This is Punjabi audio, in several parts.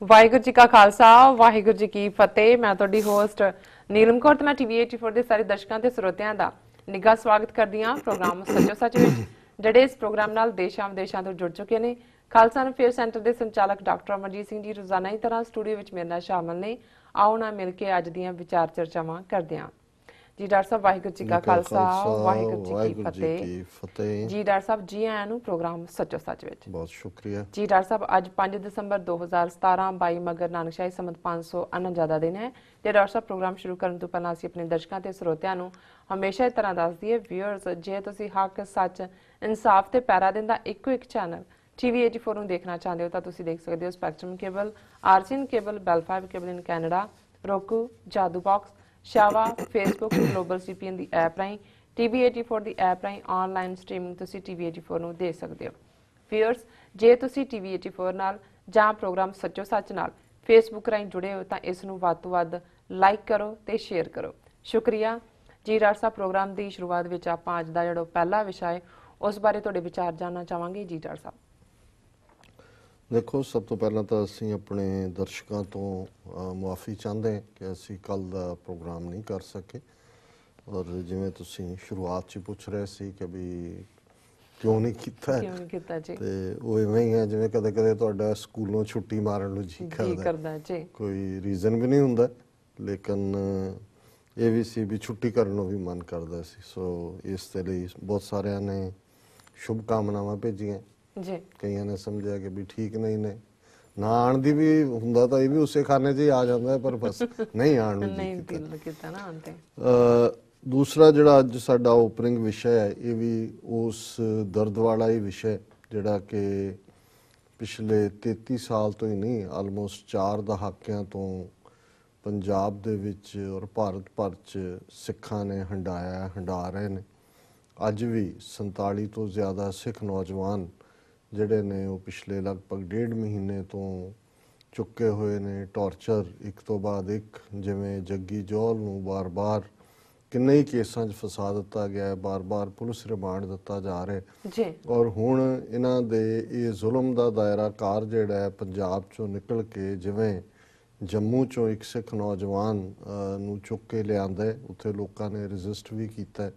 ਵਾਹਿਗੁਰੂ ਜੀ ਕਾ ਖਾਲਸਾ ਵਾਹਿਗੁਰੂ ਜੀ ਕੀ ਫਤਿਹ। ਮੈਂ ਤੁਹਾਡੀ ਹੋਸਟ ਨੀਲਮ ਕੌਰ ਤੇ ਮੈਂ TV84 ਦੇ ਸਾਰੇ ਦਰਸ਼ਕਾਂ ਤੇ ਸਰੋਤਿਆਂ ਦਾ ਨਿੱਘਾ ਸਵਾਗਤ ਕਰਦੀ ਹਾਂ ਪ੍ਰੋਗਰਾਮ ਸੱਚੋ ਸੱਚ ਵਿੱਚ, ਜਿਹੜੇ ਇਸ ਪ੍ਰੋਗਰਾਮ ਨਾਲ ਦੇਸ਼ਾਂ ਵਿਦੇਸ਼ਾਂ ਤੋਂ ਜੁੜ ਚੁੱਕੇ ਨੇ। ਖਾਲਸਾ ਅਫੇਅਰ ਸੈਂਟਰ ਦੇ ਸੰਚਾਲਕ ਡਾਕਟਰ ਅਮਰਜੀਤ ਸਿੰਘ ਜੀ ਰੋਜ਼ਾਨਾ ਹੀ ਤਰ੍ਹਾਂ ਸਟੂਡੀਓ ਵਿੱਚ ਮੇਰੇ ਨਾਲ ਸ਼ਾਮਲ ਨੇ। ਆਓ ਨਾ ਮਿਲ ਕੇ ਅੱਜ ਦੀਆਂ ਵਿਚਾਰ ਚਰਚਾਵਾਂ ਕਰਦੇ ਹਾਂ। जी डॉक्टर साहब वाहिगुरू जी का खालसा वाहिगुरू जी की फतेह। जी डॉक्टर साहब जी आया नूं प्रोग्राम सचो सच विच बहुत शुक्रिया जी। डॉक्टर साहब अज 5 दसंबर 2017 22 मगर नानकशाही संमत 549 ਦਾ ਦਿਨ ਹੈ ਤੇ ਡਾਕਟਰ ਸਾਹਿਬ ਪ੍ਰੋਗਰਾਮ ਸ਼ੁਰੂ ਕਰਨ ਤੋਂ ਪਹਿਲਾਂ ਅਸੀਂ ਆਪਣੇ ਦਰਸ਼ਕਾਂ ਤੇ ਸਰੋਤਿਆਂ ਨੂੰ ਹਮੇਸ਼ਾ ਇਸ ਤਰ੍ਹਾਂ ਦੱਸ ਦਈਏ ਵਿਊਅਰਸ, ਜੇ ਤੁਸੀਂ ਹੱਕ ਸੱਚ ਇਨਸਾਫ ਤੇ ਪੈਰਾ ਦਿੰਦਾ ਇੱਕੋ ਇੱਕ ਚੈਨਲ TV84 ਨੂੰ ਦੇਖਣਾ ਚਾਹੁੰਦੇ ਹੋ ਤਾਂ ਤੁਸੀਂ ਦੇਖ ਸਕਦੇ ਹੋ spectrum cable, RCN cable, Bell 5 cable in Canada, roku, Jadoo box, ਸ਼ਾਵਾ, ਫੇਸਬੁੱਕ, ਗਲੋਬਲ CPN ਦੀ ਐਪ ਰਾਹੀਂ, TV84 ਦੀ ਐਪ ਰਾਹੀਂ ਆਨਲਾਈਨ ਸਟ੍ਰੀਮਿੰਗ ਤੁਸੀਂ TV84 ਨੂੰ ਦੇਖ ਸਕਦੇ ਹੋ। ਵਿਊਅਰਸ, ਜੇ ਤੁਸੀਂ TV84 ਨਾਲ ਜਾਂ ਪ੍ਰੋਗਰਾਮ ਸੱਚੋ ਸੱਚ ਨਾਲ ਫੇਸਬੁੱਕ ਰਾਹੀਂ ਜੁੜੇ ਹੋ ਤਾਂ ਇਸ ਨੂੰ ਵੱਧ ਤੋਂ ਵੱਧ ਲਾਈਕ ਕਰੋ ਤੇ ਸ਼ੇਅਰ ਕਰੋ। ਸ਼ੁਕਰੀਆ ਜੀ। ਡਾਕਟਰ ਸਾਹਿਬ ਪ੍ਰੋਗਰਾਮ ਦੀ ਸ਼ੁਰੂਆਤ ਵਿੱਚ ਆਪਾਂ ਅੱਜ ਦਾ ਜਿਹੜਾ ਪਹਿਲਾ ਵਿਸ਼ਾ ਹੈ ਉਸ ਬਾਰੇ ਤੁਹਾਡੇ ਵਿਚਾਰ ਜਾਣਨਾ ਚਾਹਾਂਗੇ। ਜੀ ਡਾਕਟਰ ਸਾਹਿਬ ਦੇਖੋ, ਸਭ ਤੋਂ ਪਹਿਲਾਂ ਤਾਂ ਅਸੀਂ ਆਪਣੇ ਦਰਸ਼ਕਾਂ ਤੋਂ ਮੁਆਫੀ ਚਾਹੁੰਦੇ ਹਾਂ ਕਿ ਅਸੀਂ ਕੱਲ੍ਹ ਦਾ ਪ੍ਰੋਗਰਾਮ ਨਹੀਂ ਕਰ ਸਕੇ। ਔਰ ਜਿਵੇਂ ਤੁਸੀਂ ਸ਼ੁਰੂਆਤ 'ਚ ਪੁੱਛ ਰਹੇ ਸੀ ਕਿ ਵੀ ਕਿਉਂ ਨਹੀਂ ਕੀਤਾ ਜੀ, ਤੇ ਉਹ ਇਵੇਂ ਹੀ ਹੈ ਜਿਵੇਂ ਕਦੇ ਕਦੇ ਤੁਹਾਡਾ ਸਕੂਲੋਂ ਛੁੱਟੀ ਮਾਰਨ ਨੂੰ ਜੀ ਕਰਦਾ ਜੀ, ਕੋਈ ਰੀਜ਼ਨ ਵੀ ਨਹੀਂ ਹੁੰਦਾ, ਲੇਕਿਨ ਇਹ ਵੀ ਸੀ ਵੀ ਛੁੱਟੀ ਕਰਨ ਨੂੰ ਵੀ ਮਨ ਕਰਦਾ ਸੀ। ਸੋ ਇਸ ਦੇ ਲਈ ਬਹੁਤ ਸਾਰਿਆਂ ਨੇ ਸ਼ੁਭ ਕਾਮਨਾਵਾਂ ਭੇਜੀਆਂ ਜੀ। ਕਈਆਂ ਨੇ ਸਮਝਿਆ ਕਿ ਵੀ ਠੀਕ ਨਹੀਂ ਨੇ, ਨਾ ਆਉਣ ਦੀ ਵੀ ਹੁੰਦਾ ਤਾਂ ਇਹ ਵੀ ਉਸੇ ਖਾਨੇ 'ਚ ਹੀ ਆ ਜਾਂਦਾ, ਪਰ ਬਸ ਨਹੀਂ ਆਉਣ ਨੂੰ ਦਿਲ ਕੀਤਾ ਨਾ ਆਉਣ ਤੇ। ਦੂਸਰਾ ਜਿਹੜਾ ਅੱਜ ਸਾਡਾ ਓਪਨਿੰਗ ਵਿਸ਼ਾ ਹੈ ਇਹ ਵੀ ਉਸ ਦਰਦ ਵਾਲਾ ਹੀ ਵਿਸ਼ਾ ਜਿਹੜਾ ਕਿ ਪਿਛਲੇ 33 ਸਾਲ ਤੋਂ ਹੀ ਨਹੀਂ, ਆਲਮੋਸਟ 4 ਦਹਾਕਿਆਂ ਤੋਂ ਪੰਜਾਬ ਦੇ ਵਿੱਚ ਔਰ ਭਾਰਤ ਭਰ 'ਚ ਸਿੱਖਾਂ ਨੇ ਹੰਢਾ ਰਹੇ ਨੇ। ਅੱਜ ਵੀ 47 ਤੋਂ ਜ਼ਿਆਦਾ ਸਿੱਖ ਨੌਜਵਾਨ ਜਿਹੜੇ ਨੇ ਉਹ ਪਿਛਲੇ ਲਗਭਗ 1.5 ਮਹੀਨੇ ਤੋਂ ਚੁੱਕੇ ਹੋਏ ਨੇ ਟੌਰਚਰ ਇੱਕ ਤੋਂ ਬਾਅਦ ਇੱਕ। ਜਿਵੇਂ ਜੱਗੀ ਜੌਹਲ ਨੂੰ ਬਾਰ-ਬਾਰ ਕਿੰਨੇ ਹੀ ਕੇਸਾਂ 'ਚ ਫਸਾ ਦਿੱਤਾ ਗਿਆ ਹੈ, ਬਾਰ-ਬਾਰ ਪੁਲਿਸ ਰਿਮਾਂਡ ਦਿੱਤਾ ਜਾ ਰਿਹਾ ਜੀ। ਔਰ ਹੁਣ ਇਹਨਾਂ ਦੇ ਇਹ ਜ਼ੁਲਮ ਦਾ ਦਾਇਰਾ ਕਾਰ ਜਿਹੜਾ ਹੈ ਪੰਜਾਬ 'ਚੋਂ ਨਿਕਲ ਕੇ ਜਿਵੇਂ ਜੰਮੂ 'ਚੋਂ ਇੱਕ ਸਿੱਖ ਨੌਜਵਾਨ ਨੂੰ ਚੁੱਕ ਕੇ ਲਿਆਂਦਾ, ਉੱਥੇ ਲੋਕਾਂ ਨੇ ਰਜਿਸਟ ਵੀ ਕੀਤਾ।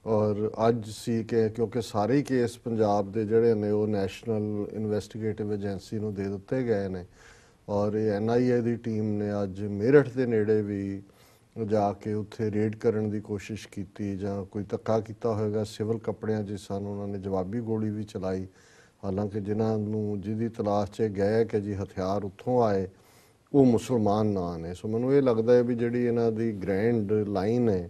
ਔਰ ਅੱਜ ਸੀ ਕਿ ਕਿਉਂਕਿ ਸਾਰੇ ਕੇਸ ਪੰਜਾਬ ਦੇ ਜਿਹੜੇ ਨੇ ਉਹ ਨੈਸ਼ਨਲ ਇਨਵੈਸਟੀਗੇਟਿਵ ਏਜੰਸੀ ਨੂੰ ਦੇ ਦਿੱਤੇ ਗਏ ਨੇ। ਔਰ ਇਹ NIA ਦੀ ਟੀਮ ਨੇ ਅੱਜ ਮੇਰਠ ਦੇ ਨੇੜੇ ਵੀ ਜਾ ਕੇ ਉੱਥੇ ਰੇਡ ਕਰਨ ਦੀ ਕੋਸ਼ਿਸ਼ ਕੀਤੀ, ਜਾਂ ਕੋਈ ਧੱਕਾ ਕੀਤਾ ਹੋਵੇਗਾ ਸਿਵਲ ਕੱਪੜਿਆਂ 'ਚ ਸਾਨੂੰ ਉਹਨਾਂ ਨੇ ਜਵਾਬੀ ਗੋਲੀ ਵੀ ਚਲਾਈ। ਹਾਲਾਂਕਿ ਜਿਹਦੀ ਤਲਾਸ਼ 'ਚ ਗਏ ਕਿ ਜੀ ਹਥਿਆਰ ਉੱਥੋਂ ਆਏ ਉਹ ਮੁਸਲਮਾਨ ਨਾ ਨੇ। ਸੋ ਮੈਨੂੰ ਇਹ ਲੱਗਦਾ ਹੈ ਵੀ ਜਿਹੜੀ ਇਹਨਾਂ ਦੀ ਗ੍ਰੈਂਡ ਲਾਈਨ ਹੈ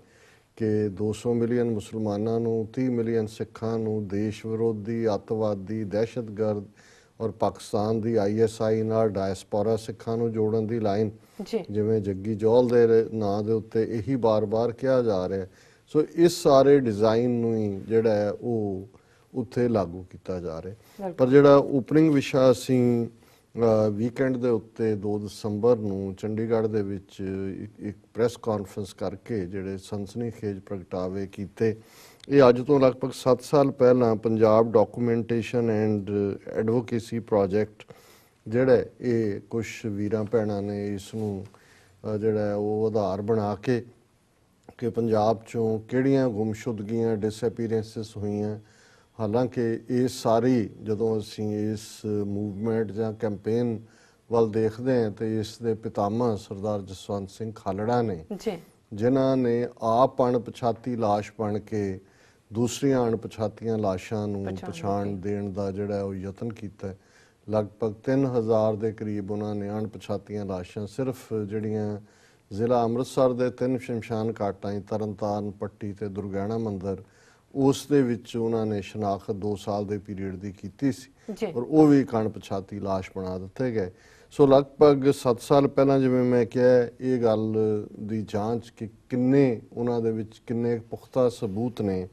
ਕਿ 200 ਮਿਲੀਅਨ ਮੁਸਲਮਾਨਾਂ ਨੂੰ, 30 ਮਿਲੀਅਨ ਸਿੱਖਾਂ ਨੂੰ ਦੇਸ਼ ਵਿਰੋਧੀ, ਅੱਤਵਾਦੀ, ਦਹਿਸ਼ਤਗਰਦ ਔਰ ਪਾਕਿਸਤਾਨ ਦੀ ISI ਨਾਲ ਡਾਇਸਪੋਰਾ ਸਿੱਖਾਂ ਨੂੰ ਜੋੜਨ ਦੀ ਲਾਈਨ ਜਿਵੇਂ ਜੱਗੀ ਜੌਹਲ ਦੇ ਨਾਂ ਦੇ ਉੱਤੇ ਇਹੀ ਬਾਰ-ਬਾਰ ਕਿਹਾ ਜਾ ਰਿਹਾ। ਸੋ ਇਸ ਸਾਰੇ ਡਿਜ਼ਾਈਨ ਨੂੰ ਹੀ ਜਿਹੜਾ ਹੈ ਉਹ ਉੱਥੇ ਲਾਗੂ ਕੀਤਾ ਜਾ ਰਿਹਾ। ਪਰ ਜਿਹੜਾ ਓਪਨਿੰਗ ਵਿਸ਼ਾ ਅਸੀਂ ਵੀਕਐਂਡ ਦੇ ਉੱਤੇ 2 ਦਸੰਬਰ ਨੂੰ ਚੰਡੀਗੜ੍ਹ ਦੇ ਵਿੱਚ ਇੱਕ ਪ੍ਰੈਸ ਕਾਨਫਰੰਸ ਕਰਕੇ ਜਿਹੜੇ ਸਨਸਨੀਖੇਜ ਪ੍ਰਗਟਾਵੇ ਕੀਤੇ, ਇਹ ਅੱਜ ਤੋਂ ਲਗਭਗ 7 ਸਾਲ ਪਹਿਲਾਂ Punjab documentation and advocacy project ਜਿਹੜਾ ਇਹ ਕੁਝ ਵੀਰਾਂ ਭੈਣਾਂ ਨੇ ਇਸ ਨੂੰ ਜਿਹੜਾ ਉਹ ਆਧਾਰ ਬਣਾ ਕੇ ਕਿ ਪੰਜਾਬ 'ਚੋਂ ਕਿਹੜੀਆਂ ਗੁੰਮਸ਼ੁਦਗੀਆਂ, ਡਿਸਅਪੀਅਰੈਂਸਿਸ ਹੋਈਆਂ। ਹਾਲਾਂਕਿ ਇਹ ਸਾਰੀ ਜਦੋਂ ਅਸੀਂ ਇਸ ਮੂਵਮੈਂਟ ਜਾਂ ਕੈਂਪੇਨ ਵੱਲ ਦੇਖਦੇ ਹਾਂ ਤੇ ਇਸ ਦੇ ਪਿਤਾਮਾ ਸਰਦਾਰ ਜਸਵੰਤ ਸਿੰਘ ਖਾਲੜਾ ਨੇ ਜਿਨ੍ਹਾਂ ਨੇ ਆਪ ਅਣਪਛਾਤੀ ਲਾਸ਼ ਬਣ ਕੇ ਦੂਸਰੀਆਂ ਅਣਪਛਾਤੀਆਂ ਲਾਸ਼ਾਂ ਨੂੰ ਪਛਾਣ ਦੇਣ ਦਾ ਜਿਹੜਾ ਉਹ ਯਤਨ ਕੀਤਾ। ਲਗਭਗ 3000 ਦੇ ਕਰੀਬ ਉਹਨਾਂ ਨੇ ਅਣਪਛਾਤੀਆਂ ਲਾਸ਼ਾਂ ਸਿਰਫ ਜਿਹੜੀਆਂ ਜ਼ਿਲ੍ਹਾ ਅੰਮ੍ਰਿਤਸਰ ਦੇ 3 ਸ਼ਮਸ਼ਾਨ ਘਾਟਾਂ, ਤਰਨਤਾਰਨ ਪੱਟੀ ਤੇ ਦੁਰਗਿਆਣਾ ਮੰਦਿਰ, ਉਸ ਦੇ ਵਿੱਚ ਉਹਨਾਂ ਨੇ ਸ਼ਨਾਖਤ 2 ਸਾਲ ਦੇ ਪੀਰੀਅਡ ਦੀ ਕੀਤੀ ਸੀ ਔਰ ਉਹ ਵੀ ਇੱਕ ਅਣਪਛਾਤੀ ਲਾਸ਼ ਬਣਾ ਦਿੱਤੇ ਗਏ। ਸੋ ਲਗਭਗ 7 ਸਾਲ ਪਹਿਲਾਂ ਜਿਵੇਂ ਮੈਂ ਕਿਹਾ ਇਹ ਗੱਲ ਦੀ ਜਾਂਚ ਕਿ ਕਿੰਨੇ ਉਹਨਾਂ ਦੇ ਵਿੱਚ ਕਿੰਨੇ ਪੁਖਤਾ ਸਬੂਤ ਨੇ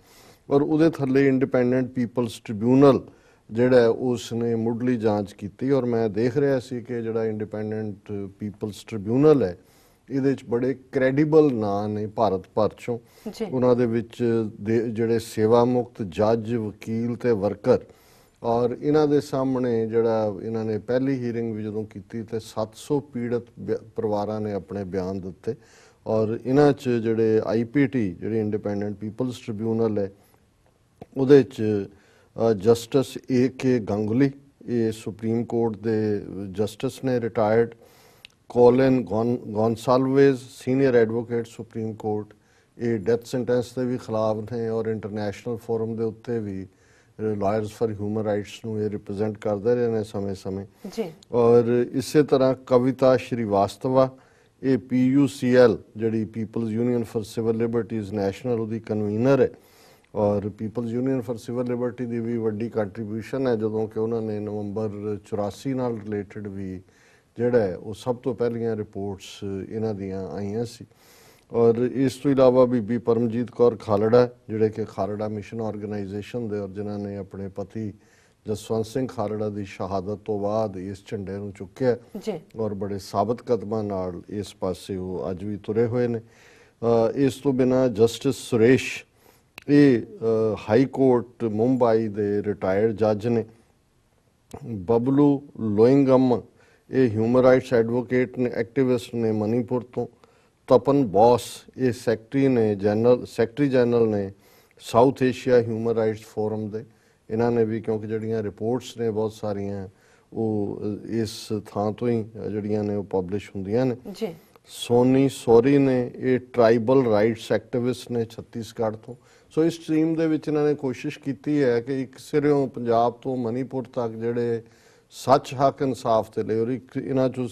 ਔਰ ਉਹਦੇ ਥੱਲੇ ਇੰਡੀਪੈਂਡੈਂਟ ਪੀਪਲਸ ਟ੍ਰਿਬਿਊਨਲ ਜਿਹੜਾ ਉਸ ਨੇ ਮੁੱਢਲੀ ਜਾਂਚ ਕੀਤੀ। ਔਰ ਮੈਂ ਦੇਖ ਰਿਹਾ ਸੀ ਕਿ ਜਿਹੜਾ ਇੰਡੀਪੈਂਡੈਂਟ ਪੀਪਲਸ ਟ੍ਰਿਬਿਊਨਲ ਹੈ ਇਹਦੇ 'ਚ ਬੜੇ ਕ੍ਰੈਡੀਬਲ ਨਾਂ ਨੇ ਭਾਰਤ ਭਰ 'ਚੋਂ। ਉਹਨਾਂ ਦੇ ਵਿੱਚ ਜਿਹੜੇ ਸੇਵਾ ਮੁਕਤ ਜੱਜ, ਵਕੀਲ ਤੇ ਵਰਕਰ ਔਰ ਇਹਨਾਂ ਦੇ ਸਾਹਮਣੇ ਜਿਹੜਾ ਇਹਨਾਂ ਨੇ ਪਹਿਲੀ ਹੀਅਰਿੰਗ ਵੀ ਜਦੋਂ ਕੀਤੀ ਤੇ 700 ਪੀੜਤ ਪਰਿਵਾਰਾਂ ਨੇ ਆਪਣੇ ਬਿਆਨ ਦਿੱਤੇ। ਔਰ ਇਹਨਾਂ 'ਚ ਜਿਹੜੇ ਆਈਪੀਟੀ ਜਿਹੜੀ ਇੰਡੀਪੈਂਡੈਂਟ ਪੀਪਲਸ ਟ੍ਰਿਬਿਊਨਲ ਹੈ ਉਹਦੇ 'ਚ ਜਸਟਿਸ AK ਗੰਗੂਲੀ ਇਹ ਸੁਪਰੀਮ ਕੋਰਟ ਦੇ ਜਸਟਿਸ ਨੇ retired, Colin Gonsalves senior advocate Supreme Court ਇਹ ਡੈਥ ਸੈਂਟੈਂਸ ਦੇ ਵੀ ਖਿਲਾਫ ਨੇ ਔਰ ਇੰਟਰਨੈਸ਼ਨਲ ਫੋਰਮ ਦੇ ਉੱਤੇ ਵੀ ਲਾਇਰਸ ਫਾਰ ਹਿਊਮਨ ਰਾਈਟਸ ਨੂੰ ਇਹ ਰਿਪਰੈਜ਼ੈਂਟ ਕਰਦੇ ਰਹੇ ਨੇ ਸਮੇਂ-ਸਮੇਂ ਜੀ। ਔਰ ਇਸੇ ਤਰ੍ਹਾਂ ਕਵਿਤਾ ਸ਼੍ਰੀਵਾਸਤਵਾ ਇਹ PUCL ਜਿਹੜੀ People's Union for Civil Liberties national ਉਹਦੀ ਕਨਵੀਨਰ ਹੈ। ਔਰ People's Union for Civil Liberty ਦੀ ਵੀ ਵੱਡੀ ਕੰਟਰੀਬਿਊਸ਼ਨ ਹੈ ਜਦੋਂ ਕਿ ਉਹਨਾਂ ਨੇ ਨਵੰਬਰ 84 ਨਾਲ ਰਿਲੇਟਡ ਵੀ ਜਿਹੜਾ ਹੈ ਉਹ ਸਭ ਤੋਂ ਪਹਿਲੀਆਂ ਰਿਪੋਰਟਸ ਇਹਨਾਂ ਦੀਆਂ ਆਈਆਂ ਸੀ। ਔਰ ਇਸ ਤੋਂ ਇਲਾਵਾ ਬੀਬੀ ਪਰਮਜੀਤ ਕੌਰ ਖਾਲੜਾ ਜਿਹੜੇ ਕਿ ਖਾਲੜਾ ਮਿਸ਼ਨ ਆਰਗੇਨਾਈਜੇਸ਼ਨ ਦੇ ਔਰ ਜਿਨ੍ਹਾਂ ਨੇ ਆਪਣੇ ਪਤੀ ਜਸਵੰਤ ਸਿੰਘ ਖਾਲੜਾ ਦੀ ਸ਼ਹਾਦਤ ਤੋਂ ਬਾਅਦ ਇਸ ਝੰਡੇ ਨੂੰ ਚੁੱਕਿਆ ਜੀ ਔਰ ਬੜੇ ਸਾਬਤ ਕਦਮਾਂ ਨਾਲ ਇਸ ਪਾਸੇ ਉਹ ਅੱਜ ਵੀ ਤੁਰੇ ਹੋਏ ਨੇ। ਇਸ ਤੋਂ ਬਿਨਾਂ ਜਸਟਿਸ ਸੁਰੇਸ਼ ਇਹ ਹਾਈ ਕੋਰਟ ਮੁੰਬਈ ਦੇ ਰਿਟਾਇਰਡ ਜੱਜ ਨੇ। ਬਬਲੂ ਲੋਇੰਗਮ ਇਹ ਹਿਊਮਨ ਰਾਈਟਸ ਐਡਵੋਕੇਟ ਨੇ, ਐਕਟਿਵਿਸਟ ਨੇ ਮਨੀਪੁਰ ਤੋਂ। ਤਪਨ ਬੋਸ ਇਹ ਸੈਕਟਰੀ ਜਨਰਲ ਨੇ South Asia human rights forum ਦੇ। ਇਹਨਾਂ ਨੇ ਵੀ ਕਿਉਂਕਿ ਜਿਹੜੀਆਂ ਰਿਪੋਰਟਸ ਨੇ ਬਹੁਤ ਸਾਰੀਆਂ ਉਹ ਇਸ ਥਾਂ ਤੋਂ ਹੀ ਜਿਹੜੀਆਂ ਨੇ ਉਹ ਪਬਲਿਸ਼ ਹੁੰਦੀਆਂ ਨੇ ਜੀ। ਸੋਨੀ ਸੋਰੀ ਨੇ ਇਹ ਟ੍ਰਾਈਬਲ ਰਾਈਟਸ ਐਕਟਿਵਿਸਟ ਨੇ ਛੱਤੀਸਗੜ੍ਹ ਤੋਂ। ਸੋ ਇਸ ਟੀਮ ਦੇ ਵਿੱਚ ਇਹਨਾਂ ਨੇ ਕੋਸ਼ਿਸ਼ ਕੀਤੀ ਹੈ ਕਿ ਇੱਕ ਸਿਰਿਓਂ ਪੰਜਾਬ ਤੋਂ ਮਨੀਪੁਰ ਤੱਕ ਜਿਹੜੇ ਸੱਚ ਹੱਕ ਇਨਸਾਫ ਦੇ ਲਈ ਔਰ ਇਹਨਾਂ 'ਚੋਂ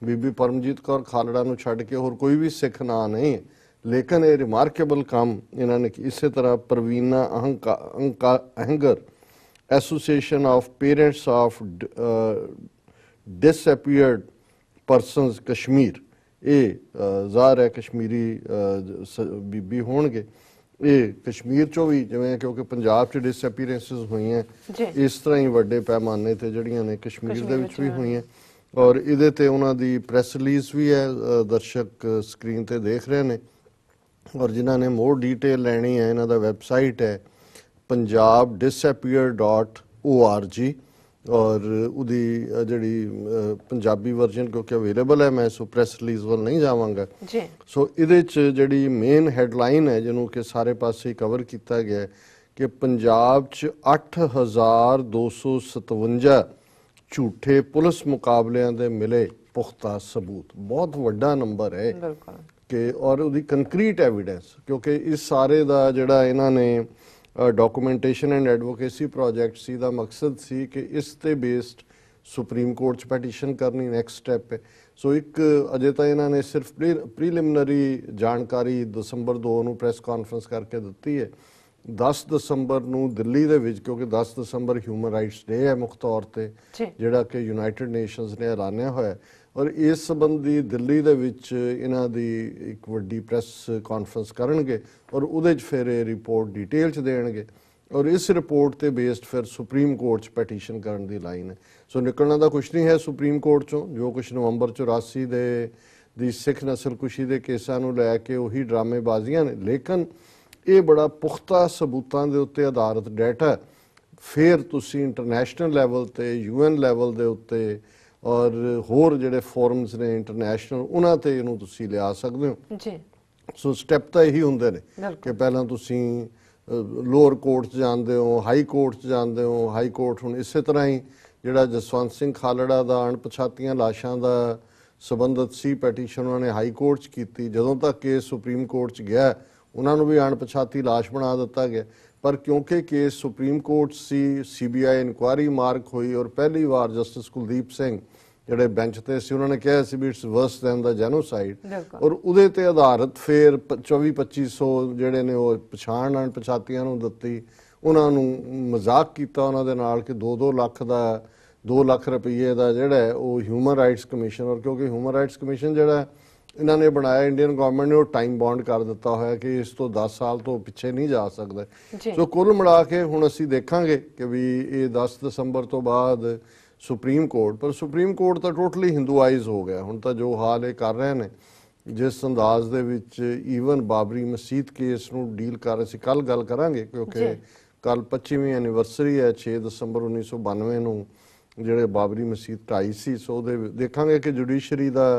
ਬੀਬੀ ਪਰਮਜੀਤ ਕੌਰ ਖਾਲੜਾ ਨੂੰ ਛੱਡ ਕੇ ਹੋਰ ਕੋਈ ਵੀ ਸਿੱਖ ਨਾਂ ਨਹੀਂ, ਲੇਕਿਨ ਇਹ ਰਿਮਾਰਕੇਬਲ ਕੰਮ ਇਹਨਾਂ ਨੇ। ਇਸੇ ਤਰ੍ਹਾਂ Parveena Ahangar association of parents of disappeared persons Kashmir ਇਹ ਜ਼ਾਹਰ ਹੈ ਕਸ਼ਮੀਰੀ ਬੀਬੀ ਹੋਣਗੇ। ਇਹ ਕਸ਼ਮੀਰ 'ਚੋਂ ਵੀ ਜਿਵੇਂ ਕਿਉਂਕਿ ਪੰਜਾਬ 'ਚ ਡਿਸਅਪੀਅਰੈਂਸਿਸ ਹੋਈਆਂ ਇਸ ਤਰ੍ਹਾਂ ਹੀ ਵੱਡੇ ਪੈਮਾਨੇ ਤੇ ਜਿਹੜੀਆਂ ਨੇ ਕਸ਼ਮੀਰ ਦੇ ਵਿੱਚ ਵੀ ਹੋਈਆਂ। ਔਰ ਇਹਦੇ ਤੇ ਉਹਨਾਂ ਦੀ ਪ੍ਰੈਸ ਰਿਲੀਜ਼ ਵੀ ਹੈ, ਦਰਸ਼ਕ ਸਕਰੀਨ ਤੇ ਦੇਖ ਰਹੇ ਨੇ। ਔਰ ਜਿਨ੍ਹਾਂ ਨੇ ਮੋਰ ਡੀਟੇਲ ਲੈਣੀ ਹੈ ਇਹਨਾਂ ਦਾ ਵੈਬਸਾਈਟ ਹੈ punjabdisappear.org ਔਰ ਉਹਦੀ ਜਿਹੜੀ ਪੰਜਾਬੀ ਵਰਜ਼ਨ ਕਿਉਂਕਿ ਅਵੇਲੇਬਲ ਹੈ ਮੈਂ ਸੋ ਪ੍ਰੈਸ ਰਿਲੀਜ਼ ਵੱਲ ਨਹੀਂ ਜਾਵਾਂਗਾ ਜੀ। ਸੋ ਇਹਦੇ 'ਚ ਜਿਹੜੀ ਮੇਨ ਹੈਡਲਾਈਨ ਹੈ ਜਿਹਨੂੰ ਕਿ ਸਾਰੇ ਪਾਸੇ ਕਵਰ ਕੀਤਾ ਗਿਆ ਕਿ ਪੰਜਾਬ 'ਚ 8257 ਝੂਠੇ ਪੁਲਿਸ ਮੁਕਾਬਲਿਆਂ ਦੇ ਮਿਲੇ ਪੁਖਤਾ ਸਬੂਤ। ਬਹੁਤ ਵੱਡਾ ਨੰਬਰ ਹੈ ਕਿ ਔਰ ਉਹਦੀ ਕੰਕਰੀਟ ਐਵੀਡੈਂਸ ਕਿਉਂਕਿ ਇਸ ਸਾਰੇ ਦਾ ਜਿਹੜਾ ਇਹਨਾਂ ਨੇ ਡਾਕੂਮੈਂਟੇਸ਼ਨ ਐਂਡ ਐਡਵੋਕੇਸੀ ਪ੍ਰੋਜੈਕਟ ਸੀ ਦਾ ਮਕਸਦ ਸੀ ਕਿ ਇਸ ਤੇ ਬੇਸਡ ਸੁਪਰੀਮ ਕੋਰਟ 'ਚ ਪੈਟੀਸ਼ਨ ਕਰਨੀ ਨੈਕਸਟ ਸਟੈਪ ਹੈ। ਸੋ ਇੱਕ ਅਜੇ ਤਾਂ ਇਹਨਾਂ ਨੇ ਸਿਰਫ ਪ੍ਰੀਲਿਮਿਨਰੀ ਜਾਣਕਾਰੀ ਦਸੰਬਰ 2 ਨੂੰ ਪ੍ਰੈਸ ਕਾਨਫਰੰਸ ਕਰਕੇ ਦਿੱਤੀ ਹੈ। 10 ਦਸੰਬਰ ਨੂੰ ਦਿੱਲੀ ਦੇ ਵਿੱਚ ਕਿਉਂਕਿ 10 ਦਸੰਬਰ ਹਿਊਮਨ ਰਾਈਟਸ ਡੇ ਹੈ ਮੁੱਖ ਤੌਰ ਤੇ ਜਿਹੜਾ ਕਿ ਯੂਨਾਈਟਿਡ ਨੇਸ਼ਨਸ ਨੇ ਐਲਾਨਿਆ ਹੋਇਆ ਔਰ ਇਸ ਸੰਬੰਧੀ ਦਿੱਲੀ ਦੇ ਵਿੱਚ ਇਹਨਾਂ ਦੀ ਇੱਕ ਵੱਡੀ ਪ੍ਰੈਸ ਕਾਨਫਰੰਸ ਕਰਨਗੇ ਔਰ ਉਹਦੇ 'ਚ ਫਿਰ ਇਹ ਰਿਪੋਰਟ ਡਿਟੇਲ 'ਚ ਦੇਣਗੇ ਔਰ ਇਸ ਰਿਪੋਰਟ ਤੇ ਬੇਸਡ ਫਿਰ ਸੁਪਰੀਮ ਕੋਰਟ 'ਚ ਪੈਟੀਸ਼ਨ ਕਰਨ ਦੀ ਲਾਈਨ ਹੈ। ਸੋ ਨਿਕਲਣਾ ਦਾ ਕੁਛ ਨਹੀਂ ਹੈ ਸੁਪਰੀਮ ਕੋਰਟ 'ਚੋਂ। ਜੋ ਕੁਛ ਨਵੰਬਰ 84 ਦੀ ਸਿੱਖ ਨਸਲਕੁਸ਼ੀ ਦੇ ਕੇਸਾਂ ਨੂੰ ਲੈ ਕੇ ਉਹੀ ਡਰਾਮੇਬਾਜ਼ੀਆਂ ਨੇ, ਲੇਕਿਨ ਇਹ ਬੜਾ ਪੁਖਤਾ ਸਬੂਤਾਂ ਦੇ ਉੱਤੇ ਆਧਾਰਿਤ ਡਾਟਾ ਫਿਰ ਤੁਸੀਂ ਇੰਟਰਨੈਸ਼ਨਲ ਲੈਵਲ ਤੇ UN ਲੈਵਲ ਦੇ ਉੱਤੇ ਔਰ ਹੋਰ ਜਿਹੜੇ ਫੋਰਮਸ ਨੇ ਇੰਟਰਨੈਸ਼ਨਲ ਉਹਨਾਂ ਤੇ ਇਹਨੂੰ ਤੁਸੀਂ ਲਿਆ ਸਕਦੇ ਹੋ ਜੀ। ਸੋ ਸਟੈਪ ਤਾਂ ਇਹੀ ਹੁੰਦੇ ਨੇ ਕਿ ਪਹਿਲਾਂ ਤੁਸੀਂ ਲੋਅਰ ਕੋਰਟ 'ਚ ਜਾਂਦੇ ਹੋ, ਹਾਈ ਕੋਰਟ 'ਚ ਜਾਂਦੇ ਹੋ। ਹਾਈ ਕੋਰਟ ਹੁਣ ਇਸੇ ਤਰ੍ਹਾਂ ਹੀ ਜਿਹੜਾ ਜਸਵੰਤ ਸਿੰਘ ਖਾਲੜਾ ਦਾ ਅਣਪਛਾਤੀਆਂ ਲਾਸ਼ਾਂ ਦਾ ਸੰਬੰਧਿਤ ਸੀ ਪੈਟੀਸ਼ਨ ਉਹਨਾਂ ਨੇ ਹਾਈ ਕੋਰਟ 'ਚ ਕੀਤੀ। ਜਦੋਂ ਤੱਕ ਕੇਸ ਸੁਪਰੀਮ ਕੋਰਟ 'ਚ ਗਿਆ ਉਹਨਾਂ ਨੂੰ ਵੀ ਅਣਪਛਾਤੀ ਲਾਸ਼ ਬਣਾ ਦਿੱਤਾ ਗਿਆ ਪਰ ਕਿਉਂਕਿ ਕੇਸ ਸੁਪਰੀਮ ਕੋਰਟ ਸੀ CBI ਇਨਕੁਆਇਰੀ ਮਾਰਕ ਹੋਈ ਔਰ ਪਹਿਲੀ ਵਾਰ ਜਸਟਿਸ ਕੁਲਦੀਪ ਸਿੰਘ ਜਿਹੜੇ ਬੈਂਚ ਤੇ ਸੀ ਉਹਨਾਂ ਨੇ ਕਿਹਾ ਸੀ ਵੀ it's worse than the genocide ਔਰ ਉਹਦੇ ਤੇ ਆਧਾਰਿਤ ਫਿਰ 24-2500 ਜਿਹੜੇ ਨੇ ਉਹ ਪਛਾਣ ਅਣਪਛਾਤੀਆਂ ਨੂੰ ਦਿੱਤੀ। ਉਹਨਾਂ ਨੂੰ ਮਜ਼ਾਕ ਕੀਤਾ ਉਹਨਾਂ ਦੇ ਨਾਲ ਕਿ 2-2 ਲੱਖ ਦਾ 2 ਲੱਖ ਰੁਪਏ ਦਾ ਜਿਹੜਾ ਉਹ ਹਿਊਮਨ ਰਾਈਟਸ ਕਮਿਸ਼ਨ ਔਰ ਕਿਉਂਕਿ ਹਿਊਮਨ ਰਾਈਟਸ ਕਮਿਸ਼ਨ ਜਿਹੜਾ ਇਹਨਾਂ ਨੇ ਬਣਾਇਆ ਇੰਡੀਅਨ ਗਵਰਨਮੈਂਟ ਨੇ ਉਹ ਟਾਈਮ ਬੌਂਡ ਕਰ ਦਿੱਤਾ ਹੋਇਆ ਕਿ ਇਸ ਤੋਂ 10 ਸਾਲ ਤੋਂ ਪਿੱਛੇ ਨਹੀਂ ਜਾ ਸਕਦਾ। ਸੋ ਕੁੱਲ ਮਿਲਾ ਕੇ ਹੁਣ ਅਸੀਂ ਦੇਖਾਂਗੇ ਕਿ ਵੀ ਇਹ 10 ਦਸੰਬਰ ਤੋਂ ਬਾਅਦ ਸੁਪਰੀਮ ਕੋਰਟ ਪਰ ਸੁਪਰੀਮ ਕੋਰਟ ਤਾਂ ਟੋਟਲੀ ਹਿੰਦੂਆਈਜ਼ ਹੋ ਗਿਆ। ਹੁਣ ਤਾਂ ਜੋ ਹਾਲ ਇਹ ਕਰ ਰਹੇ ਨੇ ਜਿਸ ਅੰਦਾਜ਼ ਦੇ ਵਿੱਚ ਈਵਨ ਬਾਬਰੀ ਮਸਜਿਦ ਕੇਸ ਨੂੰ ਡੀਲ ਕਰ ਅਸੀਂ ਕੱਲ ਗੱਲ ਕਰਾਂਗੇ ਕਿਉਂਕਿ ਕੱਲ 25ਵੀਂ ਐਨੀਵਰਸਰੀ ਹੈ 6 ਦਸੰਬਰ 1992 ਨੂੰ ਜਿਹੜੇ ਬਾਬਰੀ ਮਸਜਿਦ ਢਾਈ ਸੀ। ਸੋ ਉਹਦੇ ਦੇਖਾਂਗੇ ਕਿ ਜੁਡੀਸ਼ਰੀ ਦਾ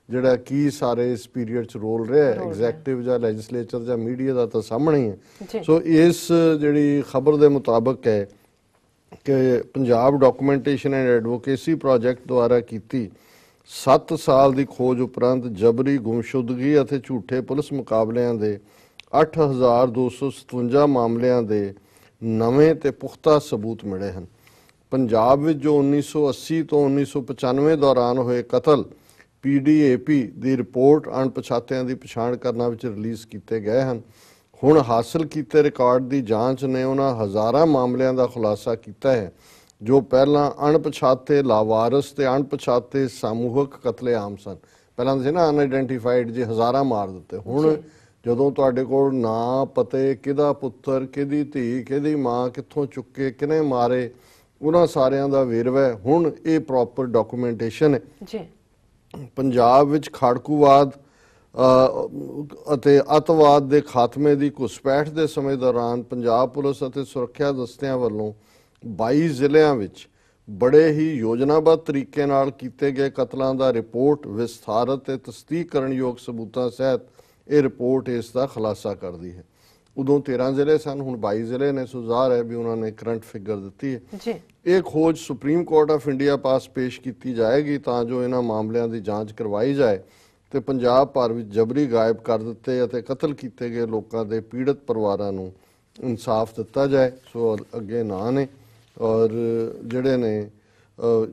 ਜਿਹੜਾ ਕੀ ਸਾਰੇ ਇਸ ਪੀਰੀਅਡ 'ਚ ਰੋਲ ਰਿਹਾ ਹੈ, ਐਗਜ਼ੈਕਟਿਵ ਜਾਂ ਲੈਜਿਸਲੇਚਰ ਜਾਂ ਮੀਡੀਆ ਦਾ ਤਾਂ ਸਾਹਮਣੇ ਹੀ ਹੈ। ਸੋ ਇਸ ਜਿਹੜੀ ਖਬਰ ਦੇ ਮੁਤਾਬਕ ਹੈ ਕਿ Punjab documentation and advocacy project ਦੁਆਰਾ ਕੀਤੀ 7 ਸਾਲ ਦੀ ਖੋਜ ਉਪਰੰਤ ਜਬਰੀ ਗੁੰਮਸ਼ੁਦਗੀ ਅਤੇ ਝੂਠੇ ਪੁਲਿਸ ਮੁਕਾਬਲਿਆਂ ਦੇ 8257 ਮਾਮਲਿਆਂ ਦੇ ਨਵੇਂ ਤੇ ਪੁਖਤਾ ਸਬੂਤ ਮਿਲੇ ਹਨ। ਪੰਜਾਬ ਵਿੱਚ ਜੋ 1980 ਤੋਂ 1995 ਦੌਰਾਨ ਹੋਏ ਕਤਲ PDAP ਦੀ ਰਿਪੋਰਟ ਅਣਪਛਾਤਿਆਂ ਦੀ ਪਛਾਣ ਕਰਨਾ ਵਿੱਚ ਰਿਲੀਜ਼ ਕੀਤੇ ਗਏ ਹਨ। ਹੁਣ ਹਾਸਲ ਕੀਤੇ ਰਿਕਾਰਡ ਦੀ ਜਾਂਚ ਨੇ ਉਹਨਾਂ ਹਜ਼ਾਰਾਂ ਮਾਮਲਿਆਂ ਦਾ ਖੁਲਾਸਾ ਕੀਤਾ ਹੈ ਜੋ ਪਹਿਲਾਂ ਅਣਪਛਾਤੇ ਲਾਵਾਰਸ ਤੇ ਅਣਪਛਾਤੇ ਸਮੂਹਕ ਕਤਲੇਆਮ ਸਨ। ਪਹਿਲਾਂ ਸੀ ਨਾ ਅਨਆਇਡੈਂਟੀਫਾਈਡ ਜੀ ਹਜ਼ਾਰਾਂ ਮਾਰ ਦਿੱਤੇ। ਹੁਣ ਜਦੋਂ ਤੁਹਾਡੇ ਕੋਲ ਨਾਂ ਪਤੇ ਕਿਹਦਾ ਪੁੱਤਰ ਕਿਹਦੀ ਧੀ ਕਿਹਦੀ ਮਾਂ ਕਿੱਥੋਂ ਚੁੱਕੇ ਕਿਹਨੇ ਮਾਰੇ ਉਹਨਾਂ ਸਾਰਿਆਂ ਦਾ ਵੇਰਵਾ ਹੈ। ਹੁਣ ਇਹ ਪ੍ਰੋਪਰ ਡਾਕੂਮੈਂਟੇਸ਼ਨ ਹੈ ਜੀ। ਪੰਜਾਬ ਵਿੱਚ ਖਾੜਕੂਵਾਦ ਅਤੇ ਅੱਤਵਾਦ ਦੇ ਖਾਤਮੇ ਦੀ ਘੁਸਪੈਠ ਦੇ ਸਮੇਂ ਦੌਰਾਨ ਪੰਜਾਬ ਪੁਲਿਸ ਅਤੇ ਸੁਰੱਖਿਆ ਦਸਤਿਆਂ ਵੱਲੋਂ 22 ਜ਼ਿਲ੍ਹਿਆਂ ਵਿੱਚ ਬੜੇ ਹੀ ਯੋਜਨਾਬੱਧ ਤਰੀਕੇ ਨਾਲ ਕੀਤੇ ਗਏ ਕਤਲਾਂ ਦਾ ਰਿਪੋਰਟ ਵਿਸਥਾਰਤ ਤੇ ਤਸਦੀਕ ਕਰਨਯੋਗ ਸਬੂਤਾਂ ਸਹਿਤ ਇਹ ਰਿਪੋਰਟ ਇਸ ਦਾ ਖੁਲਾਸਾ ਕਰਦੀ ਹੈ। ਉਦੋਂ 13 ਜ਼ਿਲ੍ਹੇ ਸਨ, ਹੁਣ 22 ਜ਼ਿਲ੍ਹੇ ਨੇ। ਸੋ ਜ਼ਾਹਰ ਹੈ ਵੀ ਉਹਨਾਂ ਨੇ ਕਰੰਟ ਫਿਗਰ ਦਿੱਤੀ ਹੈ। ਇਹ ਖੋਜ ਸੁਪਰੀਮ ਕੋਰਟ ਆਫ ਇੰਡੀਆ ਪਾਸ ਪੇਸ਼ ਕੀਤੀ ਜਾਏਗੀ ਤਾਂ ਜੋ ਇਹਨਾਂ ਮਾਮਲਿਆਂ ਦੀ ਜਾਂਚ ਕਰਵਾਈ ਜਾਏ ਤੇ ਪੰਜਾਬ ਭਰ ਵਿੱਚ ਜਬਰੀ ਗਾਇਬ ਕਰ ਦਿੱਤੇ ਅਤੇ ਕਤਲ ਕੀਤੇ ਗਏ ਲੋਕਾਂ ਦੇ ਪੀੜਤ ਪਰਿਵਾਰਾਂ ਨੂੰ ਇਨਸਾਫ ਦਿੱਤਾ ਜਾਏ। ਸੋ ਅੱਗੇ ਨਾਂ ਨੇ ਔਰ ਜਿਹੜੇ ਨੇ